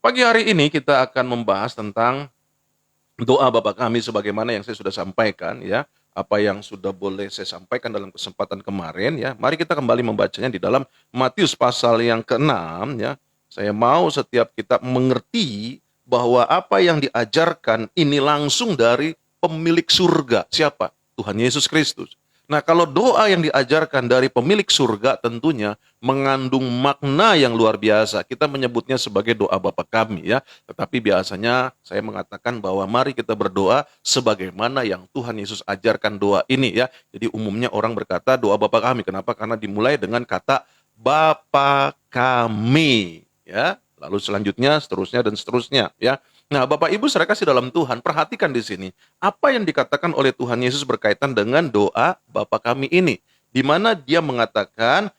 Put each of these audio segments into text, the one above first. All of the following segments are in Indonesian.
Pagi hari ini kita akan membahas tentang doa Bapa kami sebagaimana yang saya sudah sampaikan ya. Apa yang sudah boleh saya sampaikan dalam kesempatan kemarin ya. Mari kita kembali membacanya di dalam Matius pasal yang ke-6 ya. Saya mau setiap kita mengerti bahwa apa yang diajarkan ini langsung dari pemilik surga. Siapa? Tuhan Yesus Kristus. Nah, kalau doa yang diajarkan dari pemilik surga tentunya mengandung makna yang luar biasa. Kita menyebutnya sebagai doa Bapa kami ya. Tetapi biasanya saya mengatakan bahwa mari kita berdoa sebagaimana yang Tuhan Yesus ajarkan doa ini ya. Jadi umumnya orang berkata doa Bapa kami. Kenapa? Karena dimulai dengan kata Bapa kami ya. Lalu selanjutnya seterusnya dan seterusnya ya. Nah, Bapak Ibu saudara kasih dalam Tuhan, perhatikan di sini apa yang dikatakan oleh Tuhan Yesus berkaitan dengan doa Bapa kami ini, di mana dia mengatakan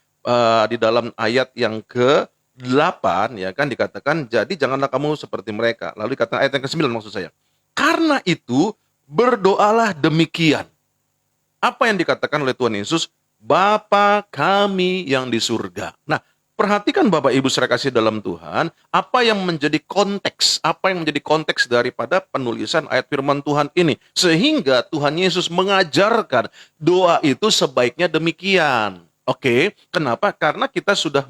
di dalam ayat yang ke-8 ya kan dikatakan jadi janganlah kamu seperti mereka. Lalu dikatakan ayat yang ke-9 maksud saya. Karena itu berdoalah demikian. Apa yang dikatakan oleh Tuhan Yesus? Bapa kami yang di surga. Nah, perhatikan Bapak Ibu saudara kasih dalam Tuhan, apa yang menjadi konteks daripada penulisan ayat firman Tuhan ini. Sehingga Tuhan Yesus mengajarkan doa itu sebaiknya demikian. Oke, kenapa? Karena kita sudah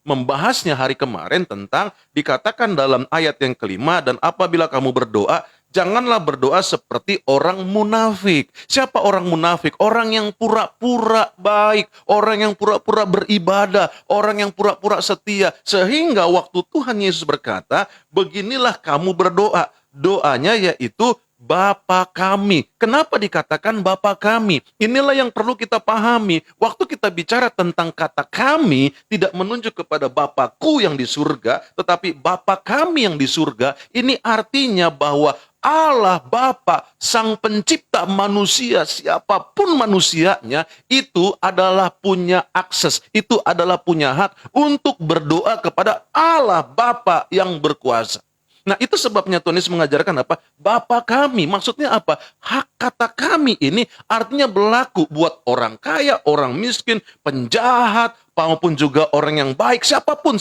membahasnya hari kemarin tentang dikatakan dalam ayat yang kelima, dan apabila kamu berdoa, janganlah berdoa seperti orang munafik. Siapa orang munafik? Orang yang pura-pura baik, orang yang pura-pura beribadah, orang yang pura-pura setia. Sehingga waktu Tuhan Yesus berkata, beginilah kamu berdoa. Doanya yaitu Bapa kami. Kenapa dikatakan Bapa kami? Inilah yang perlu kita pahami. Waktu kita bicara tentang kata kami, tidak menunjuk kepada Bapakku yang di surga, tetapi Bapa kami yang di surga. Ini artinya bahwa Allah Bapa, Sang Pencipta manusia, siapapun manusianya, itu adalah punya akses, itu adalah punya hak untuk berdoa kepada Allah Bapa yang berkuasa. Nah, itu sebabnya Tuhan Yesus mengajarkan apa? Bapa kami. Maksudnya apa? Hak kata kami ini artinya berlaku buat orang kaya, orang miskin, penjahat, maupun juga orang yang baik, siapapun.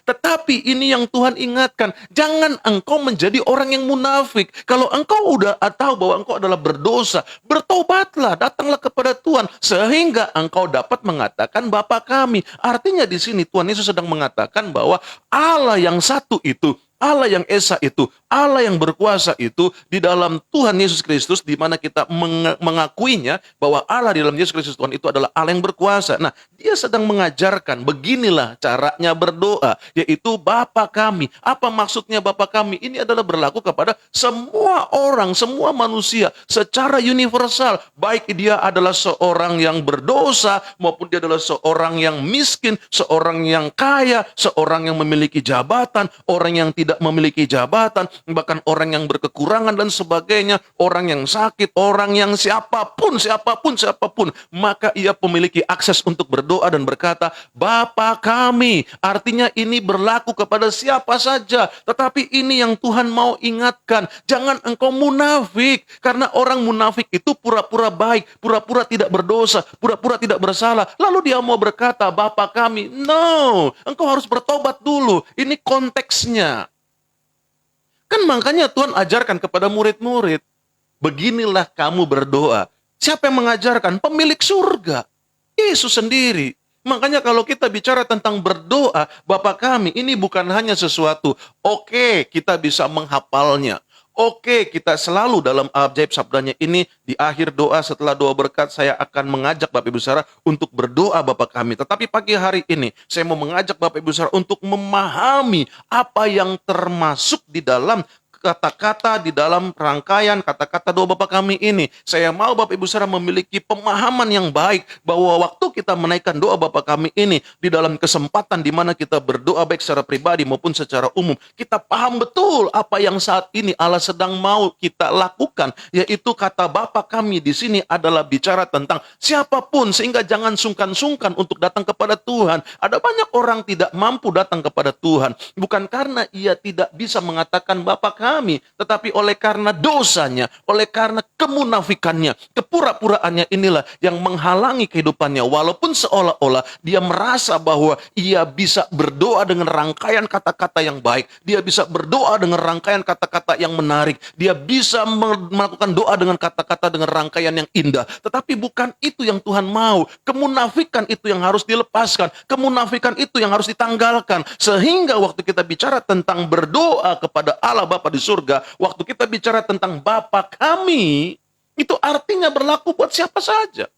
Tetapi ini yang Tuhan ingatkan, jangan engkau menjadi orang yang munafik. Kalau engkau udah tahu bahwa engkau adalah berdosa, bertobatlah, datanglah kepada Tuhan, sehingga engkau dapat mengatakan Bapa kami. Artinya di sini Tuhan Yesus sedang mengatakan bahwa Allah yang satu itu, Allah yang Esa itu, Allah yang berkuasa itu di dalam Tuhan Yesus Kristus, di mana kita mengakuinya bahwa Allah di dalam Yesus Kristus Tuhan itu adalah Allah yang berkuasa. Nah, dia sedang mengajarkan beginilah caranya berdoa, yaitu Bapa kami. Apa maksudnya Bapa kami? Ini adalah berlaku kepada semua orang, semua manusia secara universal. Baik dia adalah seorang yang berdosa maupun dia adalah seorang yang miskin, seorang yang kaya, seorang yang memiliki jabatan, orang yang tidak memiliki jabatan, bahkan orang yang berkekurangan dan sebagainya, orang yang sakit, orang yang siapapun, maka ia memiliki akses untuk berdoa dan berkata, Bapa kami. Artinya ini berlaku kepada siapa saja, tetapi ini yang Tuhan mau ingatkan, jangan engkau munafik, karena orang munafik itu pura-pura baik, pura-pura tidak berdosa, pura-pura tidak bersalah, lalu dia mau berkata, Bapa kami. No, engkau harus bertobat dulu, ini konteksnya. Kan makanya Tuhan ajarkan kepada murid-murid, beginilah kamu berdoa. Siapa yang mengajarkan? Pemilik surga, Yesus sendiri. Makanya kalau kita bicara tentang berdoa, Bapa kami, ini bukan hanya sesuatu, oke, kita bisa menghafalnya. Oke, kita selalu dalam ajaib sabdanya ini, di akhir doa, setelah doa berkat, saya akan mengajak Bapak Ibu Saudara untuk berdoa Bapa kami. Tetapi pagi hari ini, saya mau mengajak Bapak Ibu Saudara untuk memahami apa yang termasuk di dalam kata-kata di dalam rangkaian kata-kata doa Bapa kami ini. Saya mau Bapak Ibu Saudara memiliki pemahaman yang baik bahwa waktu kita menaikkan doa Bapa kami ini di dalam kesempatan di mana kita berdoa baik secara pribadi maupun secara umum, kita paham betul apa yang saat ini Allah sedang mau kita lakukan, yaitu kata Bapa kami di sini adalah bicara tentang siapapun, sehingga jangan sungkan-sungkan untuk datang kepada Tuhan. Ada banyak orang tidak mampu datang kepada Tuhan bukan karena ia tidak bisa mengatakan Bapa kami, kami, tetapi oleh karena dosanya, oleh karena kemunafikannya, kepura-puraannya inilah yang menghalangi kehidupannya. Walaupun seolah-olah dia merasa bahwa ia bisa berdoa dengan rangkaian kata-kata yang baik, dia bisa berdoa dengan rangkaian kata-kata yang menarik, dia bisa melakukan doa dengan kata-kata dengan rangkaian yang indah. Tetapi bukan itu yang Tuhan mau. Kemunafikan itu yang harus dilepaskan, kemunafikan itu yang harus ditanggalkan. Sehingga waktu kita bicara tentang berdoa kepada Allah Bapa di surga, waktu kita bicara tentang Bapa kami, itu artinya berlaku buat siapa saja.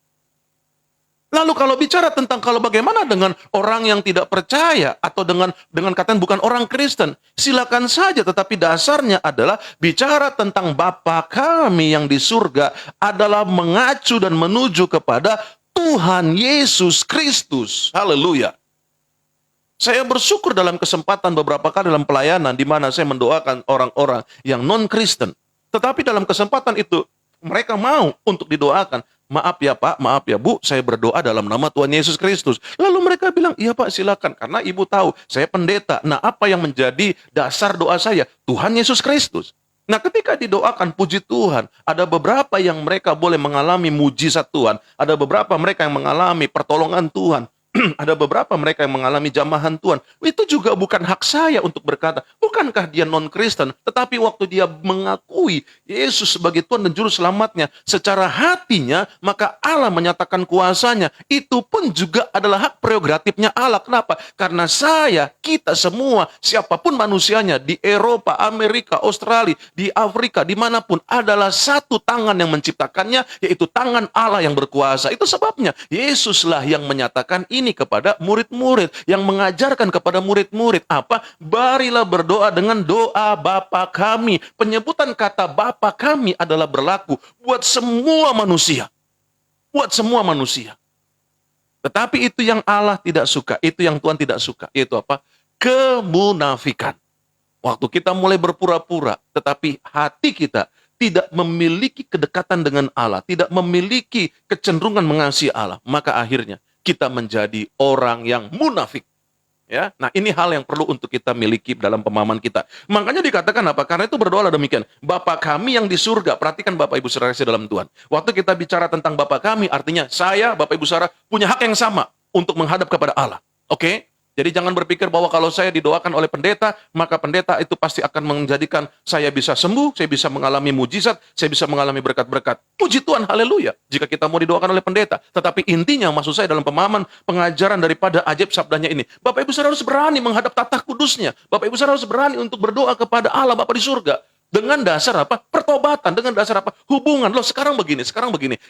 Lalu kalau bicara tentang bagaimana dengan orang yang tidak percaya atau dengan kata bukan orang Kristen, silakan saja, tetapi dasarnya adalah bicara tentang Bapa kami yang di surga adalah mengacu dan menuju kepada Tuhan Yesus Kristus. Haleluya. Saya bersyukur dalam kesempatan beberapa kali dalam pelayanan di mana saya mendoakan orang-orang yang non-Kristen. Tetapi dalam kesempatan itu mereka mau untuk didoakan. Maaf ya Pak, maaf ya Bu, saya berdoa dalam nama Tuhan Yesus Kristus. Lalu mereka bilang, iya Pak silakan, karena Ibu tahu saya pendeta. Nah, apa yang menjadi dasar doa saya? Tuhan Yesus Kristus. Nah, ketika didoakan, puji Tuhan, ada beberapa yang mereka boleh mengalami mujizat Tuhan, ada beberapa mereka yang mengalami pertolongan Tuhan, ada beberapa mereka yang mengalami jamahan Tuhan. Itu juga bukan hak saya untuk berkata, bukankah dia non-Kristen? Tetapi waktu dia mengakui Yesus sebagai Tuhan dan Juru Selamatnya secara hatinya, maka Allah menyatakan kuasanya. Itu pun juga adalah hak prerogatifnya Allah. Kenapa? Karena kita semua, siapapun manusianya, di Eropa, Amerika, Australia, di Afrika, dimanapun, adalah satu tangan yang menciptakannya, yaitu tangan Allah yang berkuasa. Itu sebabnya Yesuslah yang menyatakan ini kepada murid-murid, yang mengajarkan kepada murid-murid apa? Marilah berdoa dengan doa Bapa kami. Penyebutan kata Bapa kami adalah berlaku buat semua manusia. Buat semua manusia. Tetapi itu yang Allah tidak suka, itu yang Tuhan tidak suka. Itu apa? Kemunafikan. Waktu kita mulai berpura-pura, tetapi hati kita tidak memiliki kedekatan dengan Allah, tidak memiliki kecenderungan mengasihi Allah, maka akhirnya kita menjadi orang yang munafik. Ya, nah ini hal yang perlu untuk kita miliki dalam pemahaman kita. Makanya dikatakan apa? Karena itu berdoalah demikian. Bapa kami yang di surga. Perhatikan Bapak Ibu Saudara dalam Tuhan. Waktu kita bicara tentang Bapa kami, artinya saya, Bapak Ibu Saudara, punya hak yang sama untuk menghadap kepada Allah. Oke? Jadi jangan berpikir bahwa kalau saya didoakan oleh pendeta, maka pendeta itu pasti akan menjadikan saya bisa sembuh, saya bisa mengalami mujizat, saya bisa mengalami berkat-berkat. Puji Tuhan, haleluya. Jika kita mau didoakan oleh pendeta. Tetapi intinya, maksud saya dalam pemahaman pengajaran daripada ajaib sabdanya ini, Bapak Ibu Saudara harus berani menghadap tatah kudusnya. Bapak Ibu Saudara harus berani untuk berdoa kepada Allah Bapa di surga. Dengan dasar apa? Pertobatan. Dengan dasar apa? Hubungan. Loh sekarang begini.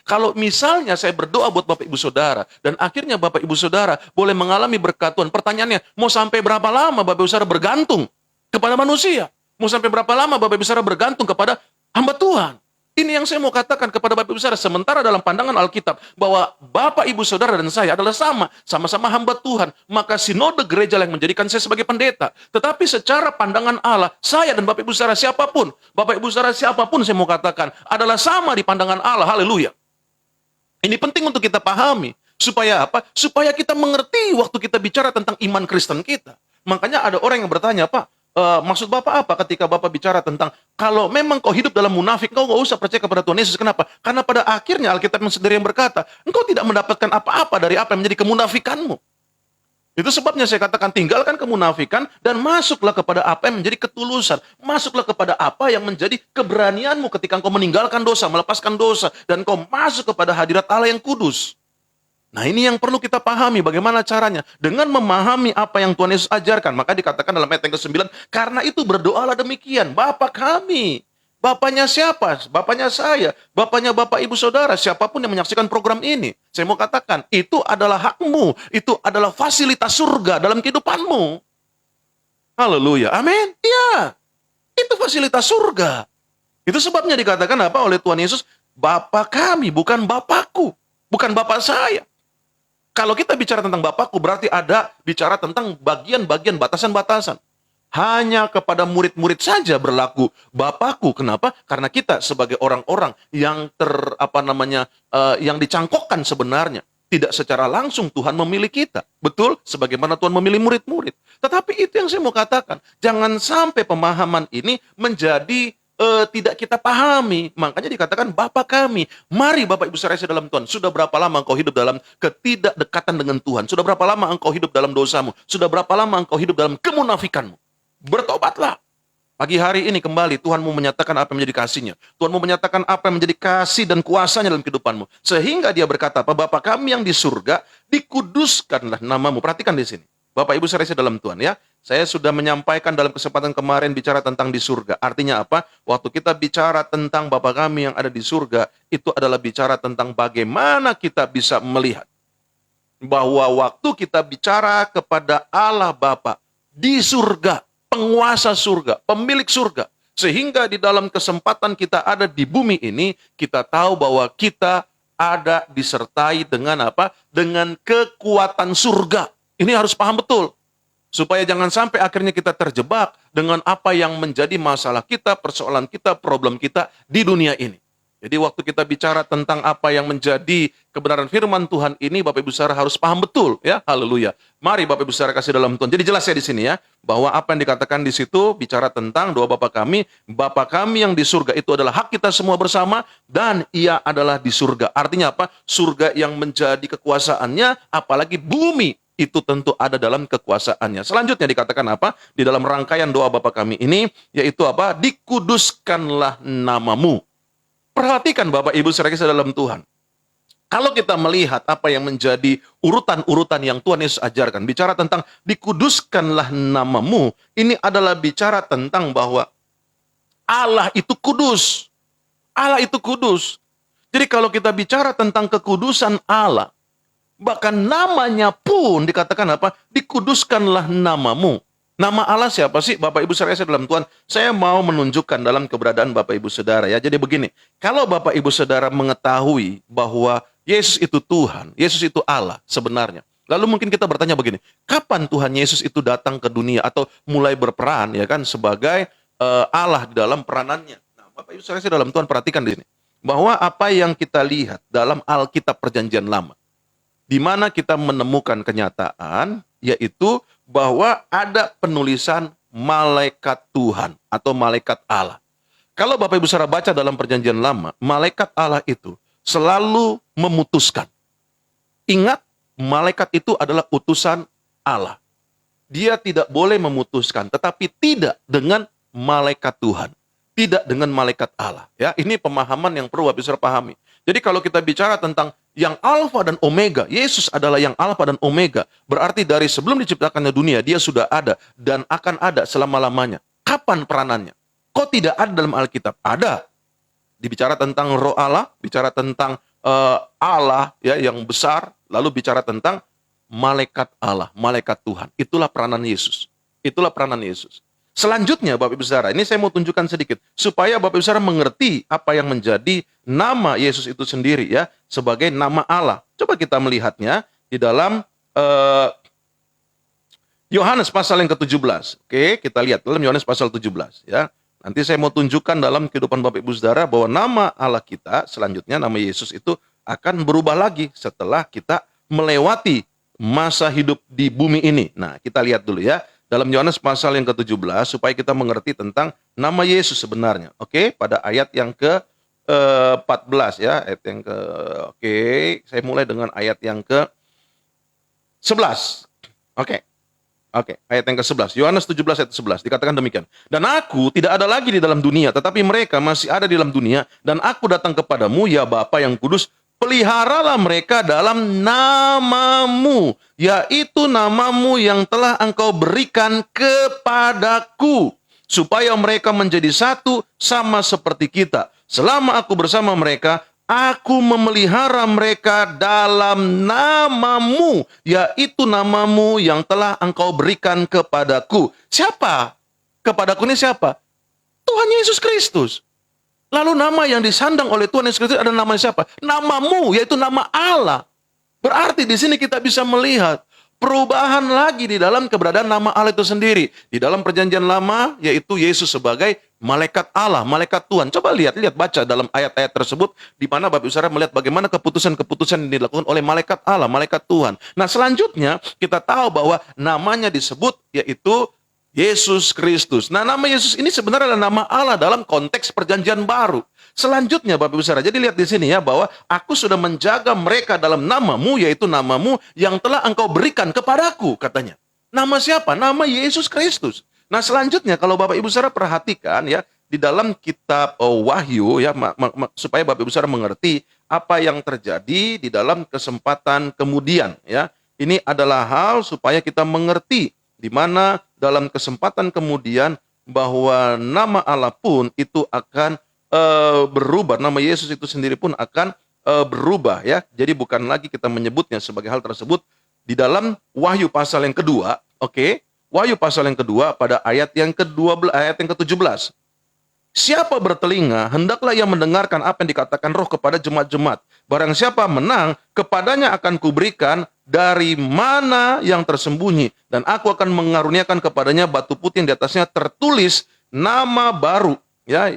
Kalau misalnya saya berdoa buat Bapak Ibu Saudara, dan akhirnya Bapak Ibu Saudara boleh mengalami berkat Tuhan. Pertanyaannya, mau sampai berapa lama Bapak Ibu Saudara bergantung kepada manusia? Mau sampai berapa lama Bapak Ibu Saudara bergantung kepada hamba Tuhan? Ini yang saya mau katakan kepada Bapak Ibu Saudara. Sementara dalam pandangan Alkitab, bahwa Bapak Ibu Saudara dan saya adalah sama-sama hamba Tuhan. Maka sinode gereja yang menjadikan saya sebagai pendeta. Tetapi secara pandangan Allah, saya dan Bapak Ibu Saudara siapapun, Bapak Ibu Saudara siapapun saya mau katakan, adalah sama di pandangan Allah. Haleluya. Ini penting untuk kita pahami. Supaya apa? Supaya kita mengerti waktu kita bicara tentang iman Kristen kita. Makanya ada orang yang bertanya, Pak, maksud Bapak apa ketika Bapak bicara tentang kalau memang kau hidup dalam munafik, kau nggak usah percaya kepada Tuhan Yesus. Kenapa? Karena pada akhirnya Alkitab sendiri yang berkata, engkau tidak mendapatkan apa-apa dari apa yang menjadi kemunafikanmu. Itu sebabnya saya katakan tinggalkan kemunafikan dan masuklah kepada apa yang menjadi ketulusan. Masuklah kepada apa yang menjadi keberanianmu ketika engkau meninggalkan dosa, melepaskan dosa, dan engkau masuk kepada hadirat Allah yang kudus. Nah ini yang perlu kita pahami bagaimana caranya. Dengan memahami apa yang Tuhan Yesus ajarkan. Maka dikatakan dalam ayat yang ke-9, karena itu berdoalah demikian. Bapa kami. Bapaknya siapa? Bapaknya saya. Bapaknya Bapak Ibu Saudara. Siapapun yang menyaksikan program ini. Saya mau katakan, itu adalah hakmu. Itu adalah fasilitas surga dalam kehidupanmu. Haleluya. Amin. Iya. Itu fasilitas surga. Itu sebabnya dikatakan apa oleh Tuhan Yesus? Bapa kami, bukan Bapakku. Bukan Bapak saya. Kalau kita bicara tentang Bapakku, berarti ada bicara tentang bagian-bagian batasan-batasan. Hanya kepada murid-murid saja berlaku Bapakku. Kenapa? Karena kita sebagai orang-orang yang yang dicangkokkan sebenarnya. Tidak secara langsung Tuhan memilih kita. Betul? Sebagaimana Tuhan memilih murid-murid. Tetapi itu yang saya mau katakan. Jangan sampai pemahaman ini menjadi tidak kita pahami. Makanya dikatakan Bapa kami. Mari Bapak Ibu saudara dalam Tuhan. Sudah berapa lama engkau hidup dalam ketidakdekatan dengan Tuhan? Sudah berapa lama engkau hidup dalam dosamu? Sudah berapa lama engkau hidup dalam kemunafikanmu? Bertobatlah. Pagi hari ini kembali Tuhan mau menyatakan apa yang menjadi kasih-Nya. Tuhan mau menyatakan apa yang menjadi kasih dan kuasa-Nya dalam kehidupanmu. Sehingga dia berkata, apa? Bapa kami yang di surga, dikuduskanlah namamu. Perhatikan di sini. Bapak Ibu saudara dalam Tuhan ya. Saya sudah menyampaikan dalam kesempatan kemarin bicara tentang di surga. Artinya apa? Waktu kita bicara tentang Bapa kami yang ada di surga, itu adalah bicara tentang bagaimana kita bisa melihat bahwa waktu kita bicara kepada Allah Bapa di surga, penguasa surga, pemilik surga. Sehingga di dalam kesempatan kita ada di bumi ini, kita tahu bahwa kita ada disertai dengan apa? Dengan kekuatan surga. Ini harus paham betul. Supaya jangan sampai akhirnya kita terjebak dengan apa yang menjadi masalah kita, persoalan kita, problem kita di dunia ini. Jadi waktu kita bicara tentang apa yang menjadi kebenaran firman Tuhan ini, Bapak Ibu saudara harus paham betul ya. Haleluya. Mari Bapak Ibu saudara kasih dalam Tuhan. Jadi jelas ya di sini ya, bahwa apa yang dikatakan di situ bicara tentang doa Bapa kami yang di surga itu adalah hak kita semua bersama dan Ia adalah di surga. Artinya apa? Surga yang menjadi kekuasaannya, apalagi bumi itu tentu ada dalam kekuasaannya. Selanjutnya dikatakan apa? Di dalam rangkaian doa Bapa kami ini, yaitu apa? Dikuduskanlah namamu. Perhatikan Bapak Ibu saudara dalam Tuhan. Kalau kita melihat apa yang menjadi urutan-urutan yang Tuhan Yesus ajarkan, bicara tentang dikuduskanlah namamu, ini adalah bicara tentang bahwa Allah itu kudus. Allah itu kudus. Jadi kalau kita bicara tentang kekudusan Allah, bahkan namanya pun dikatakan apa? Dikuduskanlah namamu. Nama Allah siapa sih? Bapak Ibu saudara dalam Tuhan, saya mau menunjukkan dalam keberadaan Bapak Ibu saudara ya. Jadi begini, kalau Bapak Ibu saudara mengetahui bahwa Yesus itu Tuhan, Yesus itu Allah sebenarnya. Lalu mungkin kita bertanya begini, kapan Tuhan Yesus itu datang ke dunia atau mulai berperan ya kan sebagai Allah di dalam peranannya. Nah, Bapak Ibu saudara dalam Tuhan perhatikan di sini, bahwa apa yang kita lihat dalam Alkitab Perjanjian Lama, di mana kita menemukan kenyataan, yaitu bahwa ada penulisan malaikat Tuhan atau malaikat Allah. Kalau Bapak Ibu saudara baca dalam Perjanjian Lama, malaikat Allah itu selalu memutuskan. Ingat, malaikat itu adalah utusan Allah. Dia tidak boleh memutuskan, tetapi tidak dengan malaikat Tuhan. Tidak dengan malaikat Allah. Ya, ini pemahaman yang perlu Bapak Ibu saudara pahami. Jadi kalau kita bicara tentang yang Alfa dan Omega, Yesus adalah yang Alfa dan Omega. Berarti dari sebelum diciptakannya dunia, dia sudah ada dan akan ada selama-lamanya. Kapan peranannya? Kok tidak ada dalam Alkitab? Ada. Dibicara tentang Roh Allah, bicara tentang Allah ya yang besar, lalu bicara tentang malaikat Allah, malaikat Tuhan. Itulah peranan Yesus. Itulah peranan Yesus. Selanjutnya Bapak Ibu saudara, ini saya mau tunjukkan sedikit supaya Bapak Ibu saudara mengerti apa yang menjadi nama Yesus itu sendiri ya, sebagai nama Allah. Coba kita melihatnya di dalam Yohanes pasal yang ke-17. Oke, kita lihat dalam Yohanes pasal 17 ya. Nanti saya mau tunjukkan dalam kehidupan Bapak Ibu saudara bahwa nama Allah kita selanjutnya, nama Yesus itu akan berubah lagi setelah kita melewati masa hidup di bumi ini. Nah, kita lihat dulu ya. Dalam Yohanes pasal yang ke-17 supaya kita mengerti tentang nama Yesus sebenarnya. Oke, pada ayat yang ke-14 ya, ayat yang Oke, saya mulai dengan ayat yang ke-11. Oke. Ayat yang ke-11. Yohanes 17 ayat 11 dikatakan demikian. Dan aku tidak ada lagi di dalam dunia, tetapi mereka masih ada di dalam dunia, dan aku datang kepadamu ya Bapa yang kudus, peliharalah mereka dalam namamu, yaitu namamu yang telah engkau berikan kepadaku, supaya mereka menjadi satu sama seperti kita. Selama aku bersama mereka, aku memelihara mereka dalam namamu, yaitu namamu yang telah engkau berikan kepadaku. Siapa? Kepadaku ini siapa? Tuhan Yesus Kristus. Lalu nama yang disandang oleh Tuhan Yesus Kristus ada nama siapa? Namamu, yaitu nama Allah. Berarti di sini kita bisa melihat perubahan lagi di dalam keberadaan nama Allah itu sendiri. Di dalam perjanjian lama, yaitu Yesus sebagai malaikat Allah, malaikat Tuhan. Coba lihat baca dalam ayat-ayat tersebut, di mana Bapak Ibu Saudara melihat bagaimana keputusan-keputusan yang dilakukan oleh malaikat Allah, malaikat Tuhan. Nah, selanjutnya kita tahu bahwa namanya disebut yaitu Yesus Kristus. Nah, nama Yesus ini sebenarnya adalah nama Allah dalam konteks perjanjian baru. Selanjutnya Bapak Ibu Saudara, jadi lihat di sini ya, bahwa aku sudah menjaga mereka dalam namamu, yaitu namamu yang telah engkau berikan kepadaku, katanya. Nama siapa? Nama Yesus Kristus. Nah, selanjutnya kalau Bapak Ibu Saudara perhatikan ya, di dalam kitab Wahyu ya, supaya Bapak Ibu Saudara mengerti apa yang terjadi di dalam kesempatan kemudian ya. Ini adalah hal supaya kita mengerti di mana dalam kesempatan kemudian bahwa nama Allah pun itu akan berubah, nama Yesus itu sendiri pun akan berubah ya. Jadi bukan lagi kita menyebutnya sebagai hal tersebut di dalam Wahyu pasal yang kedua, oke? Wahyu pasal yang kedua pada ayat yang ke-12, ayat yang ke-17. Siapa bertelinga, hendaklah ia mendengarkan apa yang dikatakan Roh kepada jemaat-jemaat. Barang siapa menang, kepadanya akan kuberikan dari mana yang tersembunyi, dan aku akan mengaruniakan kepadanya batu putih yang di atasnya tertulis nama baru. Ya,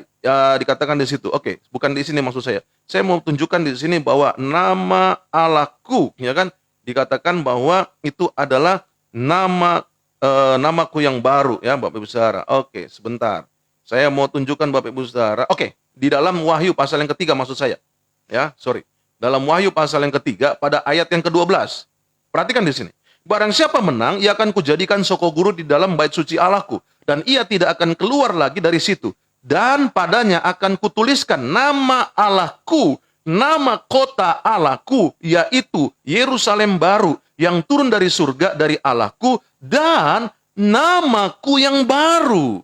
dikatakan di situ. Oke, bukan di sini maksud saya. Saya mau tunjukkan di sini bahwa nama Allahku, ya kan, dikatakan bahwa itu adalah namaku yang baru, ya Bapak Ibu Saudara. Oke, sebentar. Saya mau tunjukkan Bapak Ibu Saudara. Oke, di dalam Wahyu pasal yang ketiga maksud saya. Ya, sorry. Dalam Wahyu pasal yang ketiga pada ayat yang ke-12. Perhatikan di sini. Barang siapa menang, ia akan kujadikan soko guru di dalam bait suci Allahku, dan ia tidak akan keluar lagi dari situ. Dan padanya akan kutuliskan nama Allahku, nama kota Allahku, yaitu Yerusalem baru, yang turun dari surga dari Allahku, dan namaku yang baru.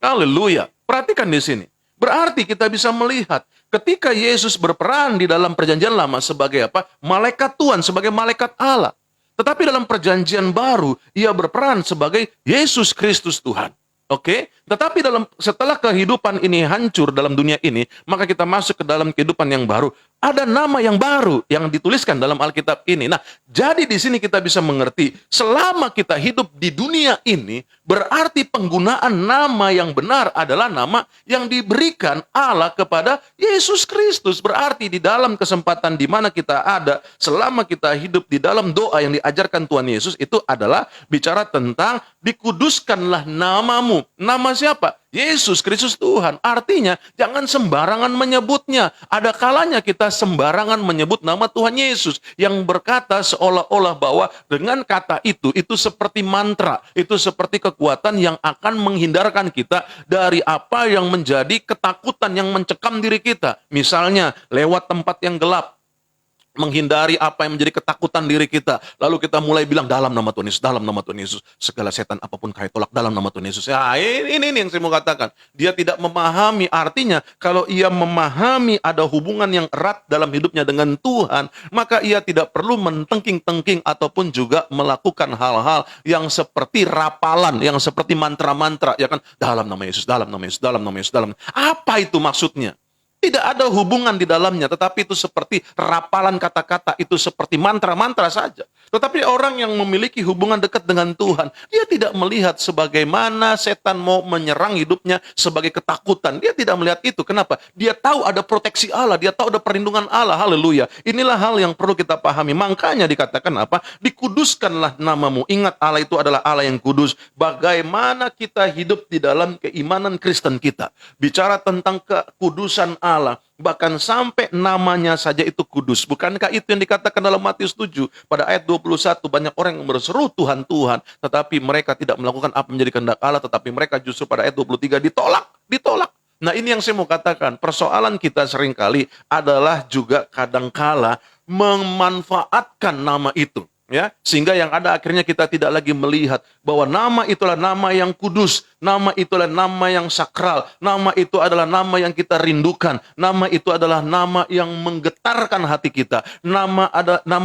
Haleluya. Perhatikan di sini. Berarti kita bisa melihat ketika Yesus berperan di dalam perjanjian lama sebagai apa? Malaikat Tuhan, sebagai malaikat Allah. Tetapi dalam perjanjian baru, ia berperan sebagai Yesus Kristus Tuhan. Oke? Tetapi setelah kehidupan ini hancur dalam dunia ini, maka kita masuk ke dalam kehidupan yang baru. Ada nama yang baru yang dituliskan dalam Alkitab ini. Nah, jadi di sini kita bisa mengerti, selama kita hidup di dunia ini, berarti penggunaan nama yang benar adalah nama yang diberikan Allah kepada Yesus Kristus. Berarti di dalam kesempatan di mana kita ada, selama kita hidup di dalam doa yang diajarkan Tuhan Yesus, itu adalah bicara tentang dikuduskanlah namamu. Nama siapa? Yesus Kristus Tuhan. Artinya jangan sembarangan menyebutnya. Ada kalanya kita sembarangan menyebut nama Tuhan Yesus, yang berkata seolah-olah bahwa dengan kata itu seperti mantra, itu seperti kekuatan yang akan menghindarkan kita dari apa yang menjadi ketakutan yang mencekam diri kita. Misalnya lewat tempat yang gelap, menghindari apa yang menjadi ketakutan diri kita. Lalu kita mulai bilang dalam nama Tuhan Yesus, dalam nama Tuhan Yesus. Segala setan apapun kami tolak dalam nama Tuhan Yesus. Ya, ini yang saya mau katakan. Dia tidak memahami, artinya kalau ia memahami ada hubungan yang erat dalam hidupnya dengan Tuhan, maka ia tidak perlu mentengking-tengking ataupun juga melakukan hal-hal yang seperti rapalan, yang seperti mantra-mantra, ya kan? Dalam nama Yesus, dalam nama Yesus, dalam nama Yesus, dalam. Apa itu maksudnya? Tidak ada hubungan di dalamnya, tetapi itu seperti rapalan kata-kata, itu seperti mantra-mantra saja. Tetapi orang yang memiliki hubungan dekat dengan Tuhan, dia tidak melihat sebagaimana setan mau menyerang hidupnya sebagai ketakutan. Dia tidak melihat itu. Kenapa? Dia tahu ada proteksi Allah, dia tahu ada perlindungan Allah. Haleluya. Inilah hal yang perlu kita pahami. Makanya dikatakan apa? Dikuduskanlah namamu. Ingat, Allah itu adalah Allah yang kudus. Bagaimana kita hidup di dalam keimanan Kristen kita. Bicara tentang kekudusan Allah, bahkan sampai namanya saja itu kudus. Bukankah itu yang dikatakan dalam Matius 7 pada ayat 21, banyak orang yang berseru Tuhan, Tuhan, tetapi mereka tidak melakukan apa yang menjadi kehendak Allah, tetapi mereka justru pada ayat 23 ditolak. Nah, ini yang saya mau katakan, persoalan kita seringkali adalah juga kadangkala memanfaatkan nama itu. Ya, sehingga yang ada akhirnya kita tidak lagi melihat bahwa nama itulah nama yang kudus, nama itulah nama yang sakral, nama itu adalah nama yang kita rindukan, nama itu adalah nama yang menggetarkan hati kita, nama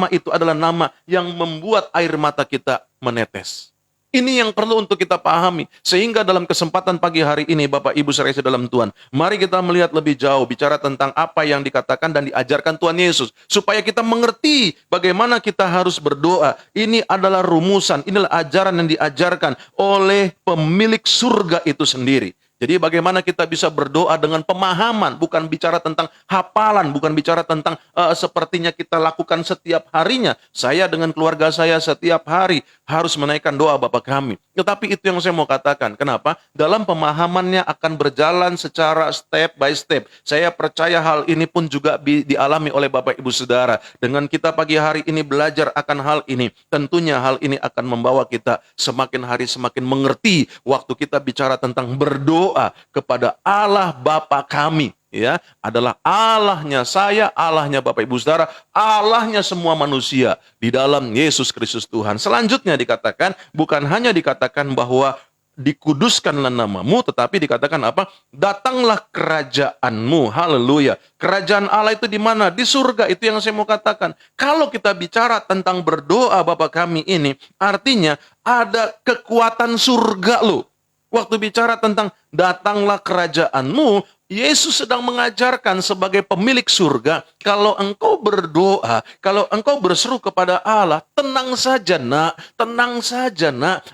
itu adalah nama yang membuat air mata kita menetes. Ini yang perlu untuk kita pahami. Sehingga dalam kesempatan pagi hari ini, Bapak Ibu saudara dalam Tuhan, mari kita melihat lebih jauh, bicara tentang apa yang dikatakan dan diajarkan Tuhan Yesus. Supaya kita mengerti bagaimana kita harus berdoa. Ini adalah rumusan, inilah ajaran yang diajarkan oleh pemilik surga itu sendiri. Jadi bagaimana kita bisa berdoa dengan pemahaman, bukan bicara tentang hafalan, bukan bicara tentang sepertinya kita lakukan setiap harinya. Saya dengan keluarga saya setiap hari harus menaikkan doa Bapa kami. Tetapi itu yang saya mau katakan. Kenapa? Dalam pemahamannya akan berjalan secara step by step. Saya percaya hal ini pun juga dialami oleh Bapak Ibu Saudara. Dengan kita pagi hari ini belajar akan hal ini, tentunya hal ini akan membawa kita semakin hari semakin mengerti waktu kita bicara tentang berdoa kepada Allah Bapa kami, ya, adalah Allahnya saya, Allahnya Bapak Ibu Saudara, Allahnya semua manusia di dalam Yesus Kristus Tuhan. Selanjutnya dikatakan, bukan hanya dikatakan bahwa dikuduskanlah namamu, tetapi dikatakan apa? Datanglah kerajaanmu. Haleluya. Kerajaan Allah itu di mana? Di surga. Itu yang saya mau katakan. Kalau kita bicara tentang berdoa Bapa kami ini, artinya ada kekuatan surga loh. Waktu bicara tentang datanglah kerajaanmu, Yesus sedang mengajarkan sebagai pemilik surga, kalau engkau berdoa, kalau engkau berseru kepada Allah, tenang saja nak,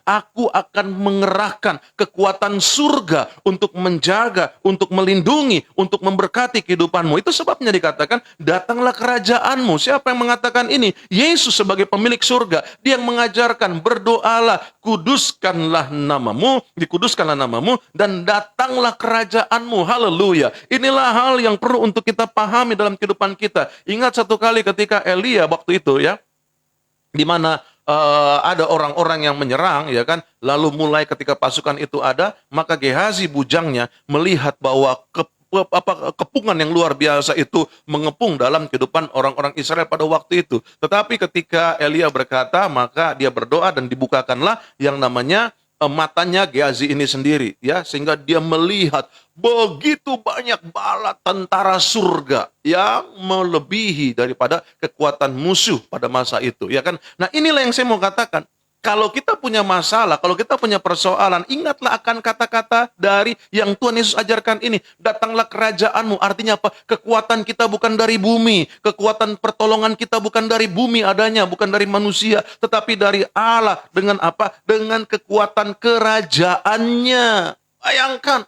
aku akan mengerahkan kekuatan surga untuk menjaga, untuk melindungi, untuk memberkati kehidupanmu. Itu sebabnya dikatakan, datanglah kerajaanmu. Siapa yang mengatakan ini? Yesus sebagai pemilik surga. Dia yang mengajarkan, berdoalah, dikuduskanlah namamu, dan datanglah kerajaanmu. Haleluya. Inilah hal yang perlu untuk kita pahami dalam kehidupan kita. Ingat satu kali ketika Elia waktu itu, ya, di mana ada orang-orang yang menyerang, ya kan, lalu mulai ketika pasukan itu ada, maka Gehazi bujangnya melihat bahwa kepungan yang luar biasa itu mengepung dalam kehidupan orang-orang Israel pada waktu itu. Tetapi ketika Elia berkata, maka dia berdoa dan dibukakanlah yang namanya matanya Gehazi ini sendiri, ya, sehingga dia melihat begitu banyak bala tentara surga yang melebihi daripada kekuatan musuh pada masa itu, ya kan. Nah, inilah yang saya mau katakan. Kalau kita punya masalah, kalau kita punya persoalan, ingatlah akan kata-kata dari yang Tuhan Yesus ajarkan ini. Datanglah kerajaanmu, artinya apa? Kekuatan kita bukan dari bumi, kekuatan pertolongan kita bukan dari bumi adanya, bukan dari manusia, tetapi dari Allah. Dengan apa? Dengan kekuatan kerajaannya. Bayangkan,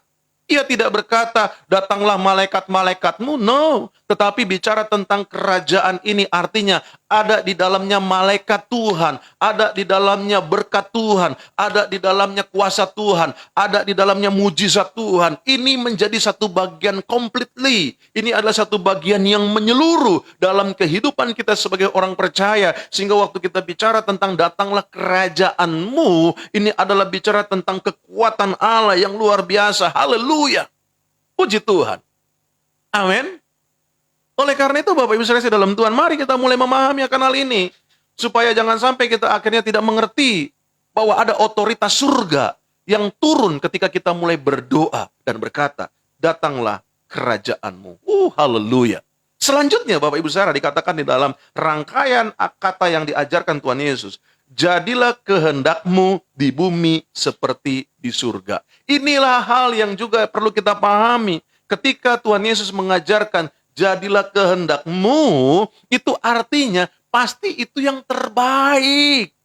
ia tidak berkata, datanglah malaikat-malaikatmu, no. Tetapi bicara tentang kerajaan ini artinya ada di dalamnya malaikat Tuhan, ada di dalamnya berkat Tuhan, ada di dalamnya kuasa Tuhan, ada di dalamnya mujizat Tuhan. Ini menjadi satu bagian completely. Ini adalah satu bagian yang menyeluruh dalam kehidupan kita sebagai orang percaya. Sehingga waktu kita bicara tentang datanglah kerajaanmu, ini adalah bicara tentang kekuatan Allah yang luar biasa. Haleluya. Puji Tuhan. Amin. Oleh karena itu Bapak Ibu saudara dalam Tuhan, mari kita mulai memahami akan hal ini. Supaya jangan sampai kita akhirnya tidak mengerti bahwa ada otoritas surga yang turun ketika kita mulai berdoa dan berkata, datanglah kerajaanmu. Haleluya. Selanjutnya Bapak Ibu saudara dikatakan di dalam rangkaian kata yang diajarkan Tuhan Yesus, jadilah kehendakmu di bumi seperti di surga. Inilah hal yang juga perlu kita pahami. Ketika Tuhan Yesus mengajarkan, jadilah kehendakmu, itu artinya pasti itu yang terbaik.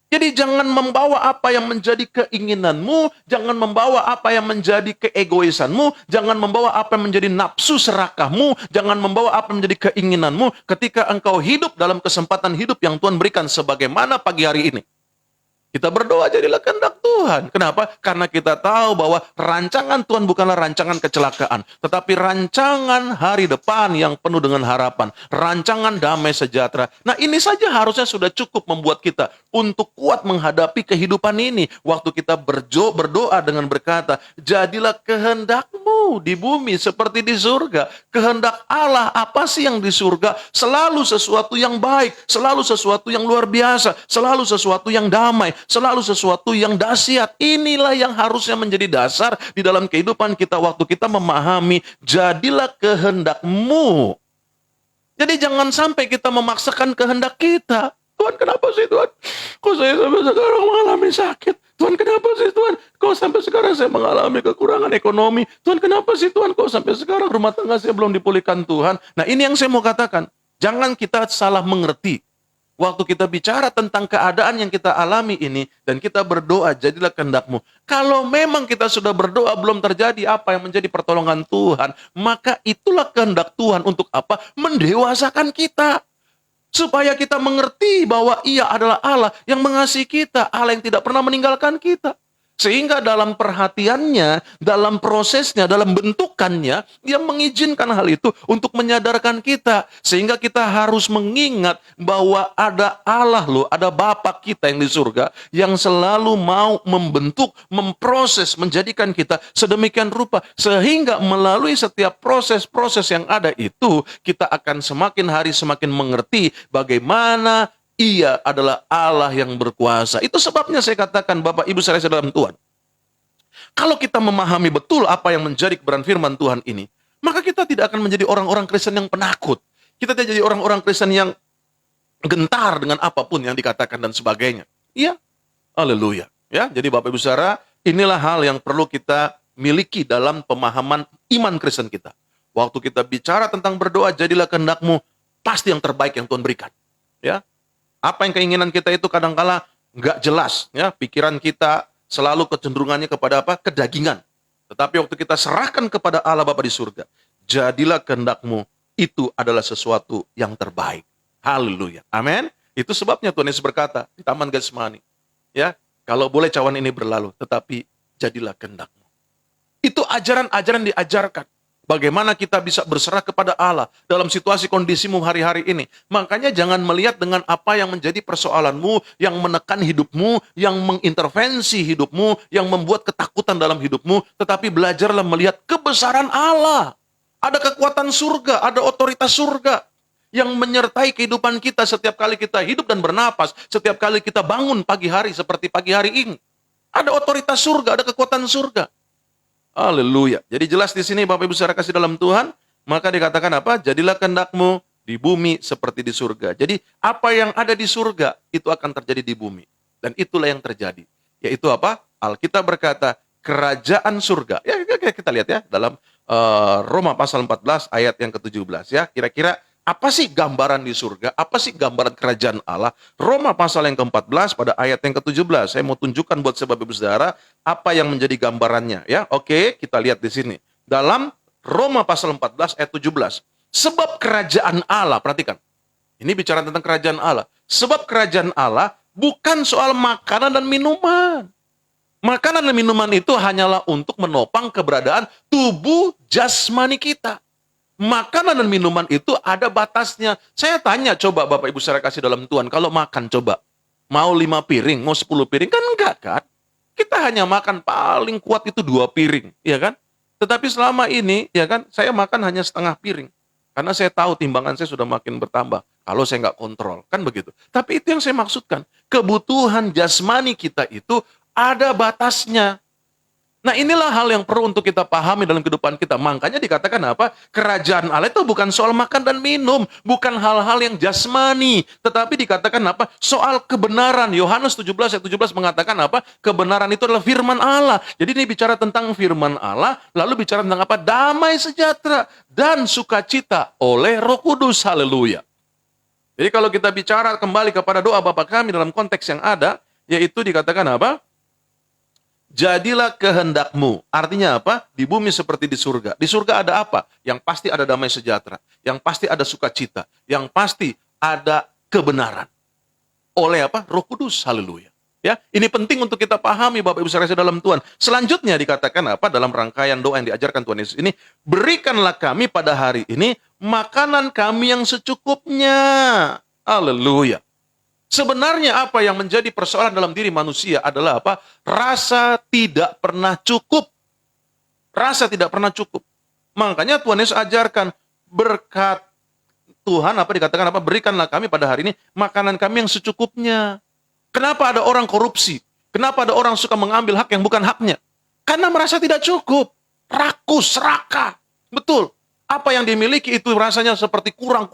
Jadi jangan membawa apa yang menjadi keinginanmu, jangan membawa apa yang menjadi keegoisanmu, jangan membawa apa yang menjadi nafsu serakahmu, jangan membawa apa yang menjadi keinginanmu ketika engkau hidup dalam kesempatan hidup yang Tuhan berikan sebagaimana pagi hari ini. Kita berdoa jadilah kehendak Tuhan. Kenapa? Karena kita tahu bahwa rancangan Tuhan bukanlah rancangan kecelakaan, tetapi rancangan hari depan yang penuh dengan harapan. Rancangan damai sejahtera. Nah, ini saja harusnya sudah cukup membuat kita untuk kuat menghadapi kehidupan ini. Waktu kita berdoa dengan berkata, jadilah kehendakmu di bumi seperti di surga. Kehendak Allah apa sih yang di surga? Selalu sesuatu yang baik, selalu sesuatu yang luar biasa, selalu sesuatu yang damai, selalu sesuatu yang dahsyat. Inilah yang harusnya menjadi dasar di dalam kehidupan kita waktu kita memahami jadilah kehendakmu. Jadi jangan sampai kita memaksakan kehendak kita. Tuhan kenapa sih Tuhan? Kok saya sampai sekarang mengalami sakit? Tuhan kenapa sih Tuhan? Kok sampai sekarang saya mengalami kekurangan ekonomi? Tuhan kenapa sih Tuhan? Kok sampai sekarang rumah tangga saya belum dipulihkan Tuhan? Nah ini yang saya mau katakan. Jangan kita salah mengerti. Waktu kita bicara tentang keadaan yang kita alami ini, dan kita berdoa, jadilah kehendak-Mu. Kalau memang kita sudah berdoa, belum terjadi apa yang menjadi pertolongan Tuhan, maka itulah kehendak Tuhan untuk apa? Mendewasakan kita. Supaya kita mengerti bahwa Ia adalah Allah yang mengasihi kita, Allah yang tidak pernah meninggalkan kita. Sehingga dalam perhatiannya, dalam prosesnya, dalam bentukannya, Dia mengizinkan hal itu untuk menyadarkan kita. Sehingga kita harus mengingat bahwa ada Allah loh, ada Bapa kita yang di surga, yang selalu mau membentuk, memproses, menjadikan kita sedemikian rupa. Sehingga melalui setiap proses-proses yang ada itu, kita akan semakin hari semakin mengerti bagaimana Ia adalah Allah yang berkuasa. Itu sebabnya saya katakan, Bapak Ibu saya dalam Tuhan. Kalau kita memahami betul apa yang menjadi kebenaran firman Tuhan ini, maka kita tidak akan menjadi orang-orang Kristen yang penakut. Kita tidak jadi orang-orang Kristen yang gentar dengan apapun yang dikatakan dan sebagainya. Iya, haleluya. Ya, jadi Bapak Ibu saudara, inilah hal yang perlu kita miliki dalam pemahaman iman Kristen kita. Waktu kita bicara tentang berdoa, jadilah kehendak-Mu, pasti yang terbaik yang Tuhan berikan. Ya, apa yang keinginan kita itu kadangkala nggak jelas, ya pikiran kita selalu kecenderungannya kepada apa? Kedagingan. Tetapi waktu kita serahkan kepada Allah Bapa di surga, jadilah kehendak-Mu, itu adalah sesuatu yang terbaik. Haleluya. Amin. Itu sebabnya Tuhan Yesus berkata di Taman Getsemani, ya, kalau boleh cawan ini berlalu, tetapi jadilah kehendak-Mu. Itu ajaran-ajaran diajarkan. Bagaimana kita bisa berserah kepada Allah dalam situasi kondisimu hari-hari ini. Makanya jangan melihat dengan apa yang menjadi persoalanmu, yang menekan hidupmu, yang mengintervensi hidupmu, yang membuat ketakutan dalam hidupmu. Tetapi belajarlah melihat kebesaran Allah. Ada kekuatan surga, ada otoritas surga yang menyertai kehidupan kita setiap kali kita hidup dan bernapas. Setiap kali kita bangun pagi hari seperti pagi hari ini. Ada otoritas surga, ada kekuatan surga. Haleluya. Jadi jelas di sini Bapak Ibu saudara kasih dalam Tuhan, maka dikatakan apa? Jadilah kehendak-Mu di bumi seperti di surga. Jadi apa yang ada di surga itu akan terjadi di bumi. Dan itulah yang terjadi. Yaitu apa? Alkitab berkata, kerajaan surga. Ya kita lihat ya dalam Roma pasal 14 ayat yang ke-17 ya. Kira-kira apa sih gambaran di surga? Apa sih gambaran kerajaan Allah? Roma pasal yang ke-14 pada ayat yang ke-17. Saya mau tunjukkan buat Bapak Ibu saudara apa yang menjadi gambarannya ya. Oke, kita lihat di sini. Dalam Roma pasal 14 ayat 17. Sebab kerajaan Allah, perhatikan. Ini bicara tentang kerajaan Allah. Sebab kerajaan Allah bukan soal makanan dan minuman. Makanan dan minuman itu hanyalah untuk menopang keberadaan tubuh jasmani kita. Makanan dan minuman itu ada batasnya. Saya tanya coba Bapak Ibu saudara kasih dalam Tuhan, kalau makan coba, mau 5 piring, mau 10 piring, kan enggak kan? Kita hanya makan paling kuat itu 2 piring, ya kan? Tetapi selama ini, ya kan, saya makan hanya setengah piring. Karena saya tahu timbangan saya sudah makin bertambah. Kalau saya nggak kontrol, kan begitu. Tapi itu yang saya maksudkan. Kebutuhan jasmani kita itu ada batasnya. Nah inilah hal yang perlu untuk kita pahami dalam kehidupan kita. Makanya dikatakan apa? Kerajaan Allah itu bukan soal makan dan minum. Bukan hal-hal yang jasmani. Tetapi dikatakan apa? Soal kebenaran. Yohanes 17 ayat 17 mengatakan apa? Kebenaran itu adalah firman Allah. Jadi ini bicara tentang firman Allah. Lalu bicara tentang apa? Damai sejahtera dan sukacita oleh Roh Kudus. Haleluya. Jadi kalau kita bicara kembali kepada doa Bapa kami dalam konteks yang ada. Yaitu dikatakan apa? Jadilah kehendak-Mu. Artinya apa? Di bumi seperti di surga. Di surga ada apa? Yang pasti ada damai sejahtera. Yang pasti ada sukacita. Yang pasti ada kebenaran. Oleh apa? Roh Kudus. Haleluya. Ya, ini penting untuk kita pahami Bapak Ibu saudara dalam Tuhan. Selanjutnya dikatakan apa? Dalam rangkaian doa yang diajarkan Tuhan Yesus ini, berikanlah kami pada hari ini makanan kami yang secukupnya. Haleluya. Sebenarnya apa yang menjadi persoalan dalam diri manusia adalah apa? Rasa tidak pernah cukup. Rasa tidak pernah cukup. Makanya Tuhan Yesus ajarkan berkat Tuhan apa dikatakan apa? Berikanlah kami pada hari ini makanan kami yang secukupnya. Kenapa ada orang korupsi? Kenapa ada orang suka mengambil hak yang bukan haknya? Karena merasa tidak cukup. Rakus, serakah. Betul. Apa yang dimiliki itu rasanya seperti kurang.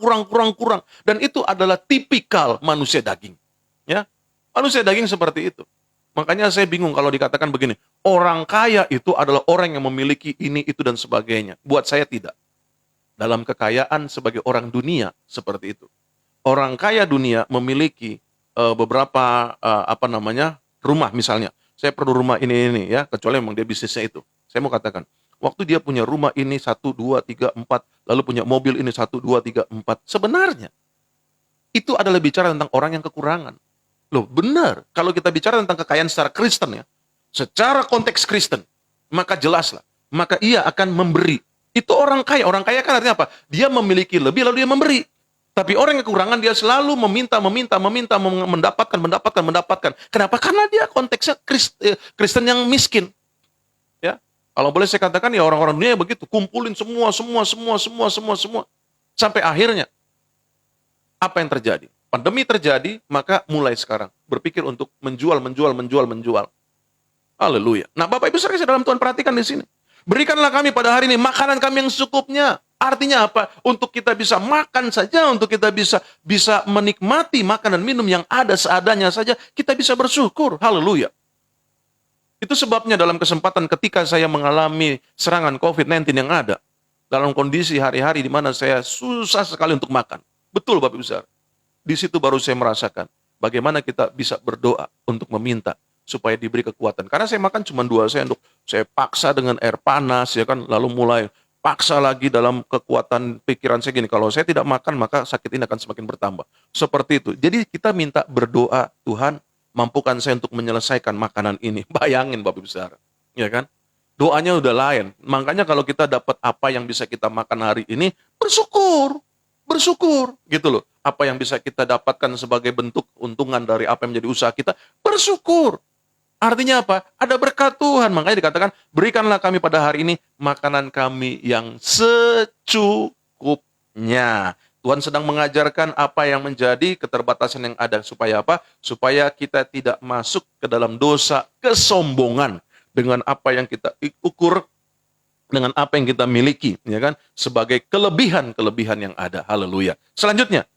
Dan itu adalah tipikal manusia daging. Ya, manusia daging seperti itu. Makanya saya bingung kalau dikatakan begini, orang kaya itu adalah orang yang memiliki ini, itu, dan sebagainya. Buat saya tidak. Dalam kekayaan sebagai orang dunia, seperti itu. Orang kaya dunia memiliki beberapa rumah misalnya. Saya perlu rumah ini ya, kecuali memang dia bisnisnya itu. Saya mau katakan, waktu dia punya rumah ini 1, 2, 3, 4, lalu punya mobil ini 1, 2, 3, 4, sebenarnya itu adalah bicara tentang orang yang kekurangan. Loh, benar. Kalau kita bicara tentang kekayaan secara Kristen ya, secara konteks Kristen, maka jelaslah, maka ia akan memberi. Itu orang kaya. Orang kaya kan artinya apa? Dia memiliki lebih lalu dia memberi. Tapi orang yang kekurangan dia selalu meminta, mendapatkan. Kenapa? Karena dia konteksnya Kristen yang miskin. Ya, kalau boleh saya katakan ya orang-orang dunia begitu, kumpulin semua. Sampai akhirnya apa yang terjadi? Pandemi terjadi, maka mulai sekarang berpikir untuk menjual. Haleluya. Nah, Bapak Ibu saudara dalam Tuhan, perhatikan di sini. Berikanlah kami pada hari ini makanan kami yang secukupnya. Artinya apa? Untuk kita bisa makan saja, untuk kita bisa menikmati makanan minum yang ada seadanya saja, kita bisa bersyukur. Haleluya. Itu sebabnya dalam kesempatan ketika saya mengalami serangan COVID-19 yang ada, dalam kondisi hari-hari di mana saya susah sekali untuk makan. Betul Bapak Ibu saudara. Di situ baru saya merasakan bagaimana kita bisa berdoa untuk meminta supaya diberi kekuatan. Karena saya makan cuma 2 sendok, saya paksa dengan air panas, ya kan, lalu mulai paksa lagi dalam kekuatan pikiran saya gini, kalau saya tidak makan maka sakit ini akan semakin bertambah. Seperti itu. Jadi kita minta berdoa, Tuhan mampukan saya untuk menyelesaikan makanan ini. Bayangin Bapak Ibu saudara, ya kan? Doanya udah lain. Makanya kalau kita dapat apa yang bisa kita makan hari ini, bersyukur, gitu loh. Apa yang bisa kita dapatkan sebagai bentuk untungan dari apa yang menjadi usaha kita, bersyukur. Artinya apa? Ada berkat Tuhan. Makanya dikatakan, berikanlah kami pada hari ini makanan kami yang secukupnya. Tuhan sedang mengajarkan apa yang menjadi keterbatasan yang ada. Supaya apa? Supaya kita tidak masuk ke dalam dosa kesombongan dengan apa yang kita ukur, dengan apa yang kita miliki, ya kan? Sebagai kelebihan-kelebihan yang ada. Haleluya. Selanjutnya,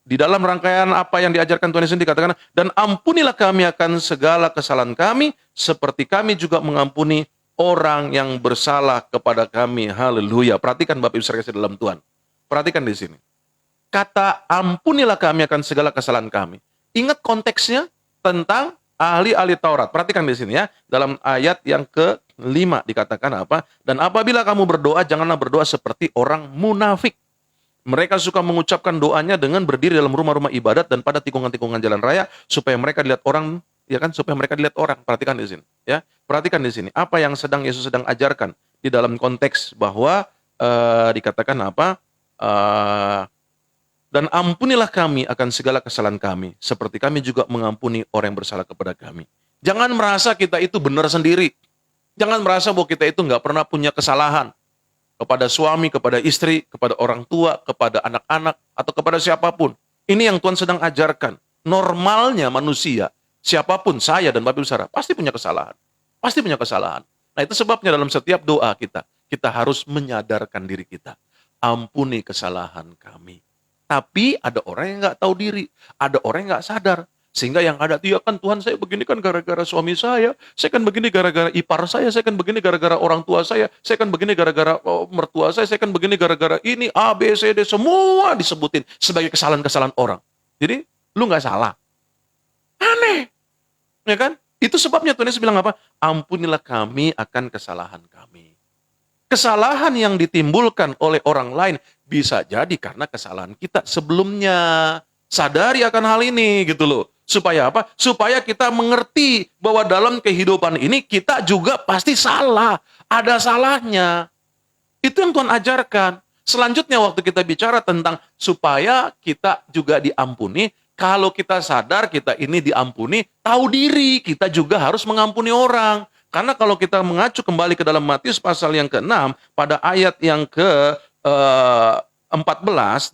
di dalam rangkaian apa yang diajarkan Tuhan Yesus dikatakan, dan ampunilah kami akan segala kesalahan kami, seperti kami juga mengampuni orang yang bersalah kepada kami. Haleluya. Perhatikan Bapak Ibu saudara dalam Tuhan. Perhatikan di sini. Kata ampunilah kami akan segala kesalahan kami. Ingat konteksnya tentang ahli-ahli Taurat. Perhatikan di sini ya. Dalam ayat yang ke-5 dikatakan apa? Dan apabila kamu berdoa, janganlah berdoa seperti orang munafik. Mereka suka mengucapkan doanya dengan berdiri dalam rumah-rumah ibadat dan pada tikungan-tikungan jalan raya supaya mereka dilihat orang, ya kan? Supaya mereka dilihat orang. Perhatikan di sini, ya. Perhatikan di sini apa yang Yesus sedang ajarkan di dalam konteks bahwa dikatakan apa? Dan ampunilah kami akan segala kesalahan kami, seperti kami juga mengampuni orang yang bersalah kepada kami. Jangan merasa kita itu benar sendiri. Jangan merasa bahwa kita itu nggak pernah punya kesalahan. Kepada suami, kepada istri, kepada orang tua, kepada anak-anak, atau kepada siapapun. Ini yang Tuhan sedang ajarkan. Normalnya manusia, siapapun, saya dan Bapak Ibu saudara, pasti punya kesalahan. Pasti punya kesalahan. Nah, itu sebabnya dalam setiap doa kita harus menyadarkan diri kita. Ampuni kesalahan kami. Tapi ada orang yang nggak tahu diri. Ada orang yang nggak sadar. Sehingga yang ada, ya kan Tuhan saya begini kan gara-gara suami saya kan begini gara-gara ipar saya kan begini gara-gara orang tua saya kan begini gara-gara mertua saya kan begini gara-gara ini, A, B, C, D, semua disebutin sebagai kesalahan-kesalahan orang. Jadi, lu nggak salah. Aneh. Ya kan? Itu sebabnya Tuhan Yesus bilang apa? Ampunilah kami akan kesalahan kami. Kesalahan yang ditimbulkan oleh orang lain bisa jadi karena kesalahan kita sebelumnya. Sadari akan hal ini gitu loh. Supaya apa? Supaya kita mengerti bahwa dalam kehidupan ini kita juga pasti salah. Ada salahnya. Itu yang Tuhan ajarkan. Selanjutnya waktu kita bicara tentang supaya kita juga diampuni, kalau kita sadar kita ini diampuni, tahu diri, kita juga harus mengampuni orang. Karena kalau kita mengacu kembali ke dalam Matius pasal yang ke-6, pada ayat yang ke-14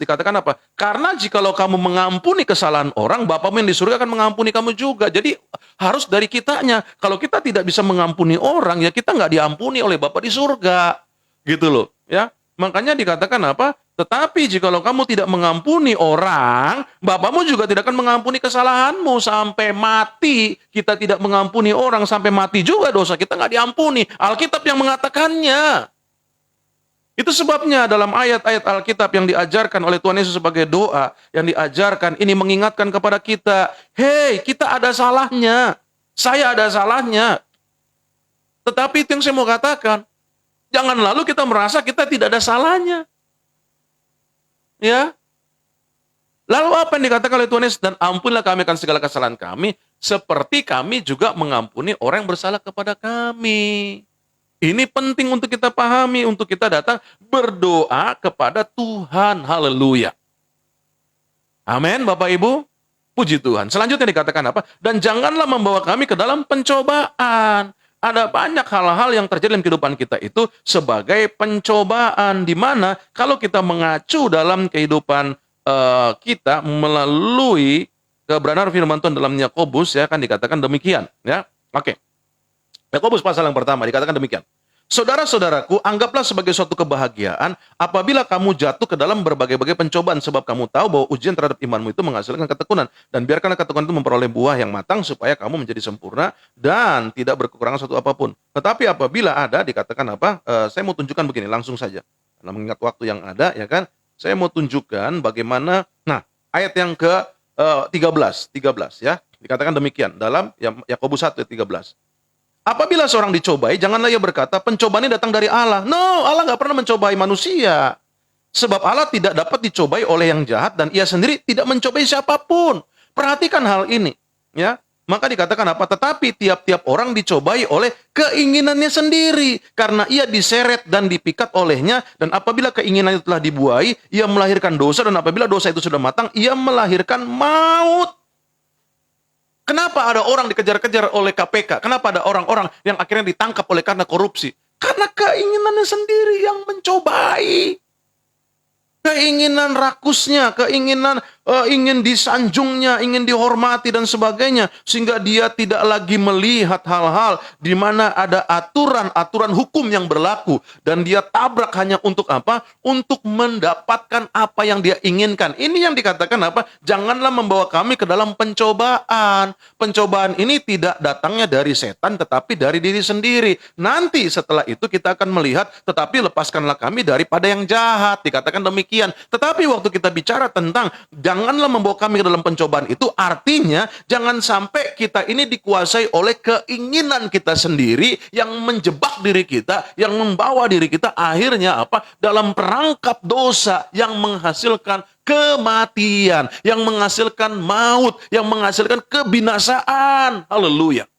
dikatakan apa? Karena jikalau kamu mengampuni kesalahan orang, Bapamu yang di surga akan mengampuni kamu juga. Jadi harus dari kitanya. Kalau kita tidak bisa mengampuni orang, ya kita nggak diampuni oleh Bapa di surga. Gitu loh, ya. Makanya dikatakan apa? Tetapi jikalau kamu tidak mengampuni orang, Bapamu juga tidak akan mengampuni kesalahanmu sampai mati. Kita tidak mengampuni orang sampai mati juga dosa kita nggak diampuni. Alkitab yang mengatakannya. Itu sebabnya dalam ayat-ayat Alkitab yang diajarkan oleh Tuhan Yesus sebagai doa, yang diajarkan ini mengingatkan kepada kita, hei, kita ada salahnya. Saya ada salahnya. Tetapi itu yang saya mau katakan, jangan lalu kita merasa kita tidak ada salahnya. Ya. Lalu apa yang dikatakan oleh Tuhan Yesus? Dan ampunilah kami akan segala kesalahan kami, seperti kami juga mengampuni orang yang bersalah kepada kami. Ini penting untuk kita pahami, untuk kita datang berdoa kepada Tuhan. Haleluya. Amin, Bapak Ibu. Puji Tuhan. Selanjutnya dikatakan apa? Dan janganlah membawa kami ke dalam pencobaan. Ada banyak hal-hal yang terjadi dalam kehidupan kita itu sebagai pencobaan. Di mana kalau kita mengacu dalam kehidupan kita melalui kebenaran firman Tuhan dalam Yakobus, ya kan dikatakan demikian. Ya, oke. Yakobus pasal yang pertama dikatakan demikian. Saudara-saudaraku, anggaplah sebagai suatu kebahagiaan apabila kamu jatuh ke dalam berbagai-bagai pencobaan, sebab kamu tahu bahwa ujian terhadap imanmu itu menghasilkan ketekunan. Dan biarkanlah ketekunan itu memperoleh buah yang matang supaya kamu menjadi sempurna dan tidak berkekurangan suatu apapun. Tetapi apabila ada, dikatakan apa? Saya mau tunjukkan begini, langsung saja. Karena mengingat waktu yang ada, ya kan? Saya mau tunjukkan bagaimana, nah, ayat yang ke 13 ya. Dikatakan demikian dalam Yakobus 1 ayat 13. Apabila seorang dicobai, janganlah ia berkata, pencobaan ini datang dari Allah. No, Allah nggak pernah mencobai manusia. Sebab Allah tidak dapat dicobai oleh yang jahat dan ia sendiri tidak mencobai siapapun. Perhatikan hal ini. Ya, maka dikatakan apa? Tetapi tiap-tiap orang dicobai oleh keinginannya sendiri. Karena ia diseret dan dipikat olehnya. Dan apabila keinginan itu telah dibuai, ia melahirkan dosa. Dan apabila dosa itu sudah matang, ia melahirkan maut. Kenapa ada orang dikejar-kejar oleh KPK? Kenapa ada orang-orang yang akhirnya ditangkap oleh karena korupsi? Karena keinginannya sendiri yang mencobai. Keinginan rakusnya, keinginan ingin disanjungnya, ingin dihormati dan sebagainya. Sehingga dia tidak lagi melihat hal-hal di mana ada aturan-aturan hukum yang berlaku. Dan dia tabrak hanya untuk apa? Untuk mendapatkan apa yang dia inginkan. Ini yang dikatakan apa? Janganlah membawa kami ke dalam pencobaan. Pencobaan ini tidak datangnya dari setan tetapi dari diri sendiri. Nanti setelah itu kita akan melihat, tetapi lepaskanlah kami daripada yang jahat. Dikatakan demikian. Tetapi waktu kita bicara tentang janganlah membawa kami ke dalam pencobaan, itu artinya jangan sampai kita ini dikuasai oleh keinginan kita sendiri yang menjebak diri kita, yang membawa diri kita akhirnya apa? Dalam perangkap dosa yang menghasilkan kematian, yang menghasilkan maut, yang menghasilkan kebinasaan. Haleluya.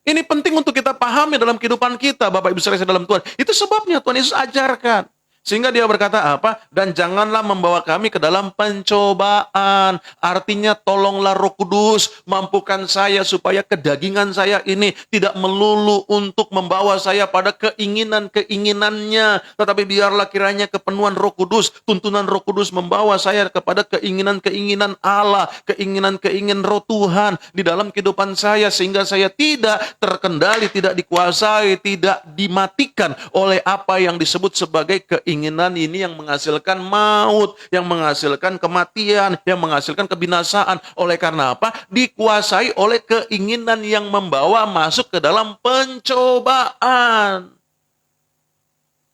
Ini penting untuk kita pahami dalam kehidupan kita, Bapak Ibu saudara dalam Tuhan. Itu sebabnya Tuhan Yesus ajarkan. Sehingga dia berkata apa? Dan janganlah membawa kami ke dalam pencobaan. Artinya tolonglah Roh Kudus mampukan saya supaya kedagingan saya ini tidak melulu untuk membawa saya pada keinginan-keinginannya. Tetapi biarlah kiranya kepenuhan Roh Kudus, tuntunan Roh Kudus membawa saya kepada keinginan-keinginan Allah, keinginan-keinginan Roh Tuhan di dalam kehidupan saya. Sehingga saya tidak terkendali, tidak dikuasai, tidak dimatikan oleh apa yang disebut sebagai keinginan ini yang menghasilkan maut, yang menghasilkan kematian, yang menghasilkan kebinasaan. Oleh karena apa? Dikuasai oleh keinginan yang membawa masuk ke dalam pencobaan.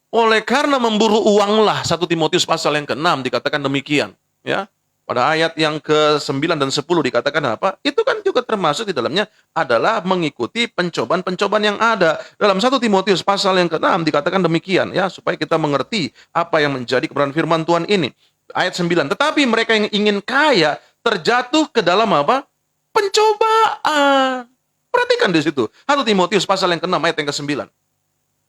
Oleh karena memburu uanglah, 1 Timotius pasal yang ke-6 dikatakan demikian. Ya, pada ayat yang ke-9 dan 10 dikatakan apa? Itu kan juga termasuk di dalamnya adalah mengikuti pencobaan-pencobaan yang ada. Dalam 1 Timotius pasal yang ke-6 dikatakan demikian, ya, supaya kita mengerti apa yang menjadi kebenaran firman Tuhan ini. Ayat 9, tetapi mereka yang ingin kaya terjatuh ke dalam apa? Pencobaan. Perhatikan di situ. 1 Timotius pasal yang ke-6 ayat yang ke-9.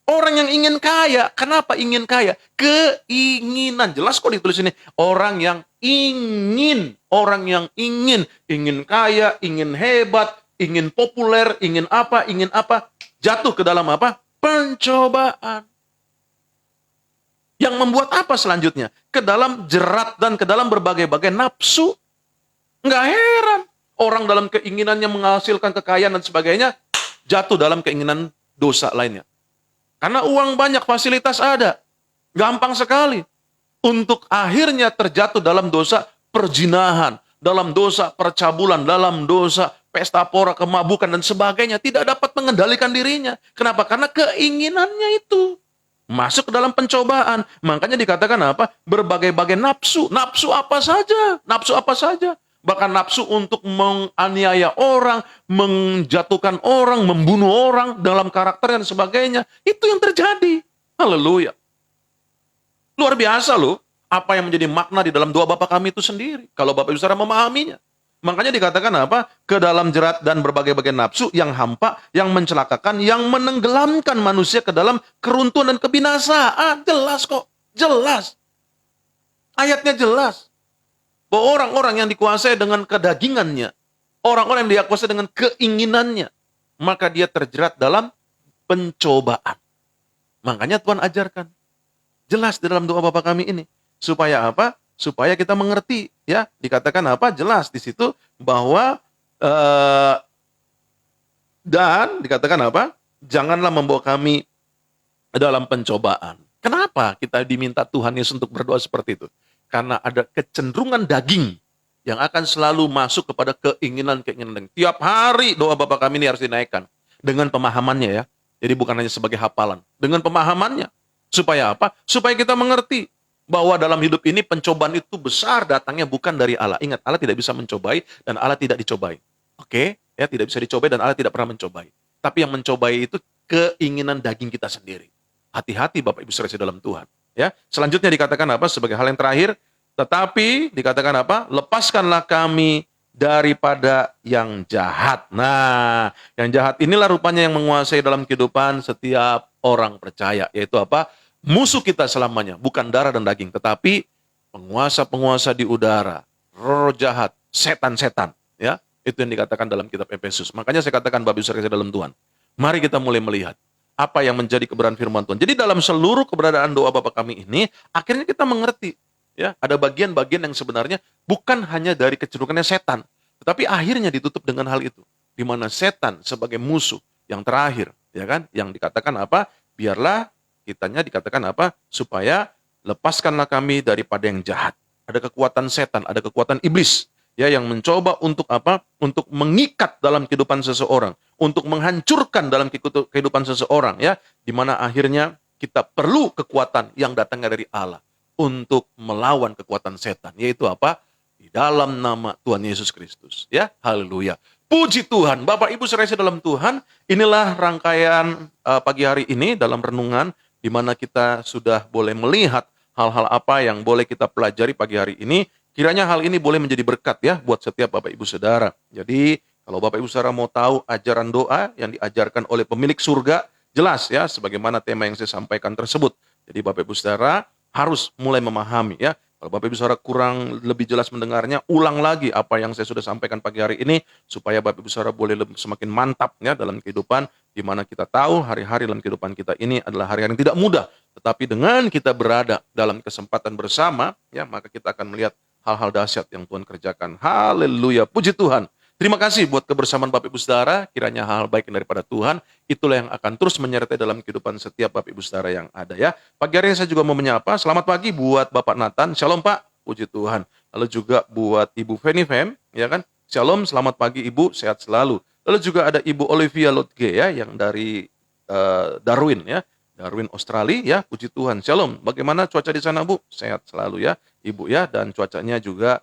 Orang yang ingin kaya, kenapa ingin kaya? Keinginan, jelas kok ditulis ini. Orang yang ingin kaya, ingin hebat, ingin populer, ingin apa, jatuh ke dalam apa? Pencobaan. Yang membuat apa selanjutnya? Ke dalam jerat dan ke dalam berbagai-bagai nafsu. Nggak heran. Orang dalam keinginannya menghasilkan kekayaan dan sebagainya, jatuh dalam keinginan dosa lainnya. Karena uang banyak, fasilitas ada. Gampang sekali untuk akhirnya terjatuh dalam dosa perzinahan, dalam dosa percabulan, dalam dosa pesta pora, kemabukan, dan sebagainya. Tidak dapat mengendalikan dirinya. Kenapa? Karena keinginannya itu masuk ke dalam pencobaan. Makanya dikatakan apa? Berbagai-bagai nafsu. Nafsu apa saja. Nafsu apa saja. Bahkan nafsu untuk menganiaya orang, menjatuhkan orang, membunuh orang dalam karakter dan sebagainya. Itu yang terjadi. Haleluya. Luar biasa loh. Apa yang menjadi makna di dalam doa Bapa kami itu sendiri. Kalau Bapak Ibu Saudara memahaminya. Makanya dikatakan apa? Ke dalam jerat dan berbagai-bagai nafsu yang hampa, yang mencelakakan, yang menenggelamkan manusia ke dalam keruntuhan dan kebinasaan. Jelas kok. Jelas. Ayatnya jelas. Bahwa orang-orang yang dikuasai dengan kedagingannya, orang-orang yang dikuasai dengan keinginannya, maka dia terjerat dalam pencobaan. Makanya Tuhan ajarkan. Jelas di dalam doa Bapa kami ini. Supaya apa? Supaya kita mengerti. Ya, dikatakan apa? Jelas di situ bahwa dan dikatakan apa? Janganlah membawa kami dalam pencobaan. Kenapa kita diminta Tuhan Yesus untuk berdoa seperti itu? Karena ada kecenderungan daging yang akan selalu masuk kepada keinginan-keinginan. Tiap hari doa Bapa kami ini harus dinaikkan. Dengan pemahamannya ya. Jadi bukan hanya sebagai hafalan. Dengan pemahamannya. Supaya apa? Supaya kita mengerti bahwa dalam hidup ini pencobaan itu besar datangnya bukan dari Allah. Ingat, Allah tidak bisa mencobai dan Allah tidak dicobai. Oke? Ya, tidak bisa dicobai dan Allah tidak pernah mencobai. Tapi yang mencobai itu keinginan daging kita sendiri. Hati-hati Bapak Ibu Saudara dalam Tuhan. Ya, selanjutnya dikatakan apa? Sebagai hal yang terakhir, tetapi dikatakan apa? Lepaskanlah kami daripada yang jahat. Nah, yang jahat inilah rupanya yang menguasai dalam kehidupan setiap orang percaya. Yaitu apa? Musuh kita selamanya. Bukan darah dan daging. Tetapi penguasa-penguasa di udara. Roh jahat. Setan-setan. Ya, itu yang dikatakan dalam kitab Efesus. Makanya saya katakan Bapak Ibu Saudara dalam Tuhan. Mari kita mulai melihat apa yang menjadi kebenaran firman Tuhan. Jadi dalam seluruh keberadaan doa Bapa kami ini, akhirnya kita mengerti. Ya, ada bagian-bagian yang sebenarnya bukan hanya dari kecenderungannya setan, tetapi akhirnya ditutup dengan hal itu. Di mana setan sebagai musuh yang terakhir, ya kan? Yang dikatakan apa? Biarlah kitanya dikatakan apa? Supaya lepaskanlah kami daripada yang jahat. Ada kekuatan setan, ada kekuatan iblis. Ya, yang mencoba untuk apa? Untuk mengikat dalam kehidupan seseorang, untuk menghancurkan dalam kehidupan seseorang, ya, di mana akhirnya kita perlu kekuatan yang datangnya dari Allah untuk melawan kekuatan setan, yaitu apa? Di dalam nama Tuhan Yesus Kristus, ya. Haleluya. Puji Tuhan. Bapak Ibu saudara dalam Tuhan, inilah rangkaian pagi hari ini dalam renungan di mana kita sudah boleh melihat hal-hal apa yang boleh kita pelajari pagi hari ini. Kiranya hal ini boleh menjadi berkat ya buat setiap Bapak Ibu Saudara. Jadi kalau Bapak Ibu Saudara mau tahu ajaran doa yang diajarkan oleh pemilik surga, jelas ya sebagaimana tema yang saya sampaikan tersebut. Jadi Bapak Ibu Saudara harus mulai memahami ya. Kalau Bapak Ibu Saudara kurang lebih jelas mendengarnya, ulang lagi apa yang saya sudah sampaikan pagi hari ini supaya Bapak Ibu Saudara boleh semakin mantap ya dalam kehidupan di mana kita tahu hari-hari dalam kehidupan kita ini adalah hari-hari yang tidak mudah. Tetapi dengan kita berada dalam kesempatan bersama ya, maka kita akan melihat hal-hal dahsyat yang Tuhan kerjakan. Haleluya, puji Tuhan. Terima kasih buat kebersamaan Bapak Ibu Saudara. Kiranya hal baik daripada Tuhan, itulah yang akan terus menyertai dalam kehidupan setiap Bapak Ibu Saudara yang ada ya. Pagi hari ini saya juga mau menyapa, selamat pagi buat Bapak Nathan. Shalom Pak, puji Tuhan. Lalu juga buat Ibu Feni Fem, ya kan? Shalom, selamat pagi Ibu, sehat selalu. Lalu juga ada Ibu Olivia Lotge ya, yang dari Darwin ya. Darwin, Australia ya, puji Tuhan. Shalom, bagaimana cuaca di sana Bu? Sehat selalu ya Ibu ya, dan cuacanya juga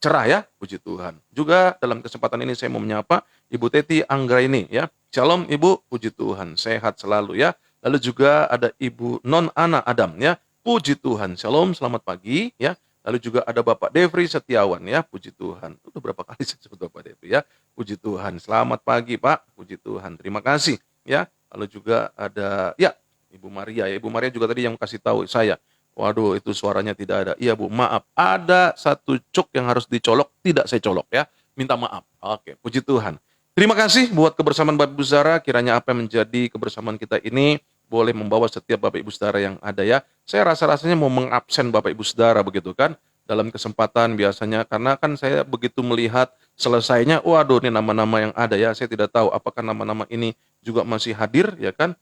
cerah ya, puji Tuhan. Juga dalam kesempatan ini saya mau menyapa Ibu Teti Anggraini ya. Shalom Ibu, puji Tuhan, sehat selalu ya. Lalu juga ada Ibu Non Ana Adam ya, puji Tuhan. Shalom, selamat pagi ya. Lalu juga ada Bapak Devri Setiawan ya, puji Tuhan. Udah berapa kali saya sebut Bapak Devri ya, puji Tuhan. Selamat pagi Pak, puji Tuhan. Terima kasih ya. Lalu juga ada ya Ibu Maria ya. Ibu Maria juga tadi yang kasih tahu saya. Waduh, itu suaranya tidak ada. Iya Bu, maaf. Ada satu cuk yang harus dicolok, tidak saya colok ya. Minta maaf. Oke, puji Tuhan. Terima kasih buat kebersamaan Bapak Ibu Saudara. Kiranya apa yang menjadi kebersamaan kita ini boleh membawa setiap Bapak Ibu Saudara yang ada ya. Saya rasa-rasanya mau mengabsen Bapak Ibu Saudara begitu kan. Dalam kesempatan biasanya, karena kan saya begitu melihat selesainya, waduh ini nama-nama yang ada ya. Saya tidak tahu apakah nama-nama ini juga masih hadir ya kan.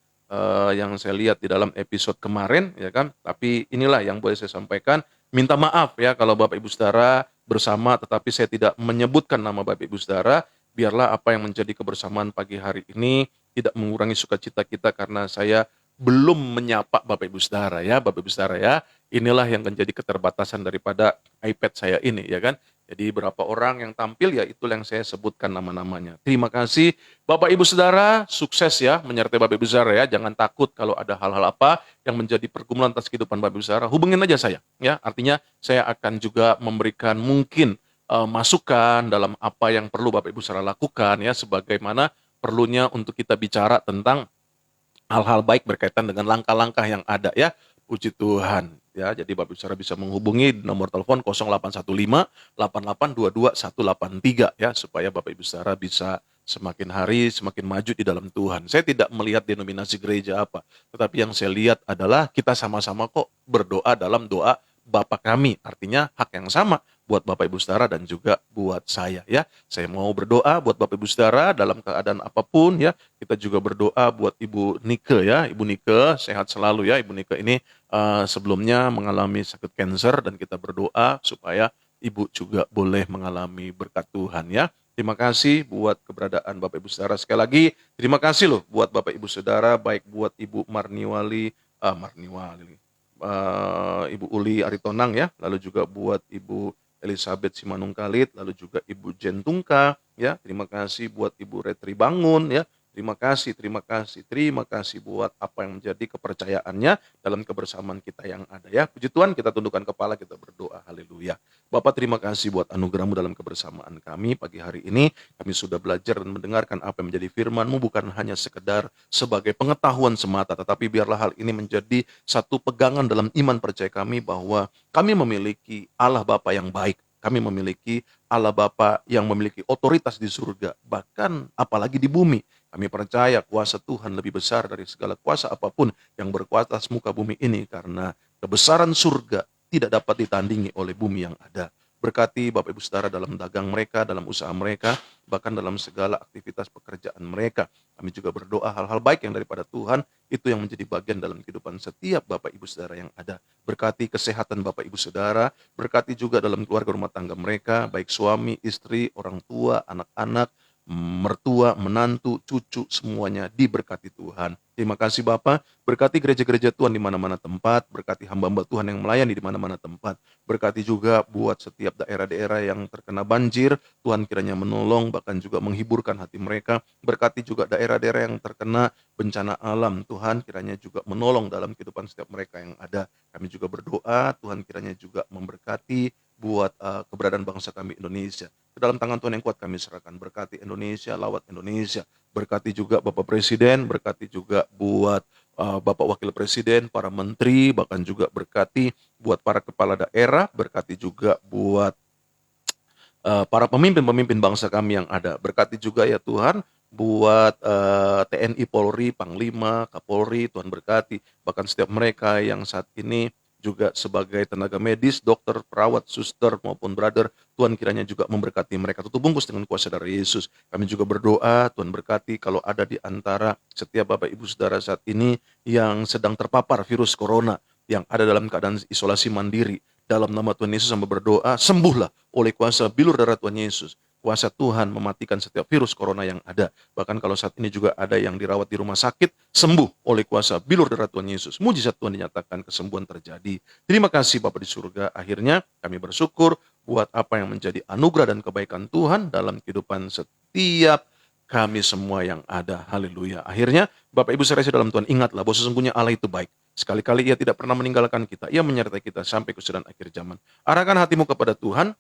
yang saya lihat di dalam episode kemarin, ya kan. Tapi inilah yang boleh saya sampaikan. Minta maaf ya kalau Bapak Ibu Saudara bersama, tetapi saya tidak menyebutkan nama Bapak Ibu Saudara. Biarlah apa yang menjadi kebersamaan pagi hari ini tidak mengurangi sukacita kita karena saya belum menyapa Bapak Ibu Saudara ya, Bapak Ibu Saudara ya. Inilah yang menjadi keterbatasan daripada iPad saya ini, ya kan. Jadi berapa orang yang tampil ya itulah yang saya sebutkan nama-namanya. Terima kasih Bapak Ibu Saudara, sukses ya menyertai Bapak Ibu Saudara ya. Jangan takut kalau ada hal-hal apa yang menjadi pergumulan atas kehidupan Bapak Ibu Saudara, hubungin aja saya ya. Artinya saya akan juga memberikan mungkin masukan dalam apa yang perlu Bapak Ibu Saudara lakukan ya, sebagaimana perlunya untuk kita bicara tentang hal-hal baik berkaitan dengan langkah-langkah yang ada ya. Puji Tuhan. Ya, jadi Bapak Ibu Saudara bisa menghubungi nomor telepon 0815 8822 183 ya, supaya Bapak Ibu Saudara bisa semakin hari semakin maju di dalam Tuhan. Saya tidak melihat denominasi gereja apa, tetapi yang saya lihat adalah kita sama-sama kok berdoa dalam doa Bapa kami. Artinya hak yang sama buat Bapak Ibu Saudara dan juga buat saya ya. Saya mau berdoa buat Bapak Ibu Saudara dalam keadaan apapun ya. Kita juga berdoa buat Ibu Nike ya. Ibu Nike sehat selalu ya. Ibu Nike ini sebelumnya mengalami sakit kanker dan kita berdoa supaya Ibu juga boleh mengalami berkat Tuhan ya. Terima kasih buat keberadaan Bapak Ibu Saudara. Sekali lagi terima kasih loh buat Bapak Ibu Saudara, baik buat Ibu Ibu Uli Aritonang ya, lalu juga buat Ibu Elizabeth Simanungkalit, lalu juga Ibu Jentungka ya. Terima kasih buat Ibu Retri Bangun ya. Terima kasih buat apa yang menjadi kepercayaannya dalam kebersamaan kita yang ada ya. Puji Tuhan, kita tundukkan kepala, kita berdoa. Haleluya. Bapak, terima kasih buat anugerah-Mu dalam kebersamaan kami pagi hari ini. Kami sudah belajar dan mendengarkan apa yang menjadi firman-Mu, bukan hanya sekedar sebagai pengetahuan semata, tetapi biarlah hal ini menjadi satu pegangan dalam iman percaya kami bahwa kami memiliki Allah Bapa yang baik. Kami memiliki Allah Bapa yang memiliki otoritas di surga, bahkan apalagi di bumi. Kami percaya kuasa Tuhan lebih besar dari segala kuasa apapun yang berkuasa atas muka bumi ini, karena kebesaran surga tidak dapat ditandingi oleh bumi yang ada. Berkati Bapak Ibu Saudara dalam dagang mereka, dalam usaha mereka, bahkan dalam segala aktivitas pekerjaan mereka. Kami juga berdoa hal-hal baik yang daripada Tuhan, itu yang menjadi bagian dalam kehidupan setiap Bapak Ibu Saudara yang ada. Berkati kesehatan Bapak Ibu Saudara, berkati juga dalam keluarga rumah tangga mereka, baik suami, istri, orang tua, anak-anak, mertua, menantu, cucu, semuanya diberkati Tuhan. Terima kasih Bapak, berkati gereja-gereja Tuhan di mana-mana tempat, berkati hamba-hamba Tuhan yang melayani di mana-mana tempat, berkati juga buat setiap daerah-daerah yang terkena banjir, Tuhan kiranya menolong, bahkan juga menghiburkan hati mereka, berkati juga daerah-daerah yang terkena bencana alam, Tuhan kiranya juga menolong dalam kehidupan setiap mereka yang ada. Kami juga berdoa, Tuhan kiranya juga memberkati buat keberadaan bangsa kami Indonesia. Ke dalam tangan Tuhan yang kuat kami serahkan. Berkati Indonesia, lawat Indonesia. Berkati juga Bapak Presiden, berkati juga buat Bapak Wakil Presiden, para menteri, bahkan juga berkati buat para kepala daerah, berkati juga buat para pemimpin-pemimpin bangsa kami yang ada. Berkati juga ya Tuhan buat TNI, Polri, Panglima, Kapolri, Tuhan berkati. Bahkan setiap mereka yang saat ini juga sebagai tenaga medis, dokter, perawat, suster, maupun brother, Tuhan kiranya juga memberkati mereka. Tutup bungkus dengan kuasa dari Yesus. Kami juga berdoa, Tuhan berkati kalau ada di antara setiap Bapak Ibu Saudara saat ini yang sedang terpapar virus corona, yang ada dalam keadaan isolasi mandiri. Dalam nama Tuhan Yesus hamba berdoa, sembuhlah oleh kuasa bilur darah Tuhan Yesus. Kuasa Tuhan mematikan setiap virus corona yang ada. Bahkan kalau saat ini juga ada yang dirawat di rumah sakit, sembuh oleh kuasa bilur darah Tuhan Yesus. Mujizat Tuhan dinyatakan, kesembuhan terjadi. Terima kasih Bapa di surga. Akhirnya kami bersyukur buat apa yang menjadi anugerah dan kebaikan Tuhan dalam kehidupan setiap kami semua yang ada. Haleluya. Akhirnya Bapak Ibu saudara dalam Tuhan, ingatlah bahwa sesungguhnya Allah itu baik. Sekali-kali Ia tidak pernah meninggalkan kita. Ia menyertai kita sampai kesudahan akhir zaman. Arahkan hatimu kepada Tuhan.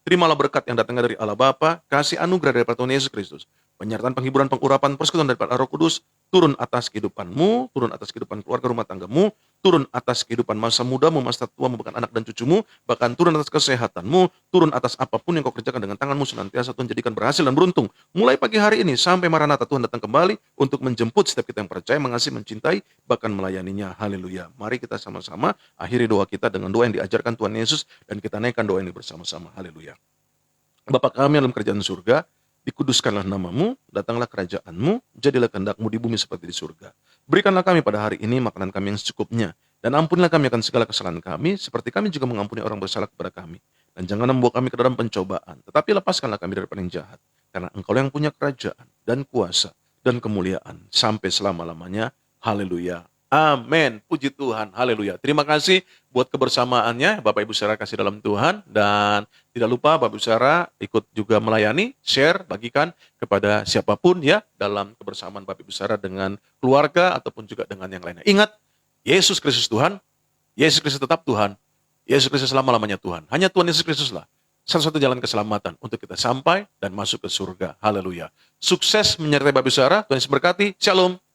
Terimalah berkat yang datang dari Allah Bapa, kasih anugerah dari Tuhan Yesus Kristus, penyertaan, penghiburan, pengurapan, persekutuan daripada Roh Kudus, turun atas kehidupanmu, turun atas kehidupan keluarga rumah tanggamu, turun atas kehidupan masa mudamu, masa tuamu, bahkan anak dan cucumu, bahkan turun atas kesehatanmu, turun atas apapun yang kau kerjakan dengan tanganmu, senantiasa Tuhan jadikan berhasil dan beruntung. Mulai pagi hari ini sampai Maranatha, Tuhan datang kembali untuk menjemput setiap kita yang percaya, mengasihi, mencintai, bahkan melayaninya. Haleluya. Mari kita sama-sama akhiri doa kita dengan doa yang diajarkan Tuhan Yesus, dan kita naikkan doa ini bersama-sama. Haleluya. Bapa kami dalam kerajaan surga, dikuduskanlah namamu, datanglah kerajaanmu, jadilah kehendakmu di bumi seperti di surga. Berikanlah kami pada hari ini makanan kami yang secukupnya, dan ampunilah kami akan segala kesalahan kami, seperti kami juga mengampuni orang bersalah kepada kami. Dan jangan membawa kami ke dalam pencobaan, tetapi lepaskanlah kami dari yang jahat. Karena Engkau yang punya kerajaan, dan kuasa, dan kemuliaan, sampai selama-lamanya. Haleluya. Amin. Puji Tuhan. Haleluya. Terima kasih buat kebersamaannya, Bapak Ibu saudara kasih dalam Tuhan. Dan tidak lupa Bapak Ibu saudara ikut juga melayani, share, bagikan kepada siapapun ya dalam kebersamaan Bapak Ibu saudara dengan keluarga ataupun juga dengan yang lainnya. Ingat, Yesus Kristus Tuhan, Yesus Kristus tetap Tuhan, Yesus Kristus selama-lamanya Tuhan. Hanya Tuhan Yesus Kristuslah satu-satu jalan keselamatan untuk kita sampai dan masuk ke surga. Haleluya. Sukses menyertai Bapak Ibu saudara. Tuhan Yesus berkati. Shalom.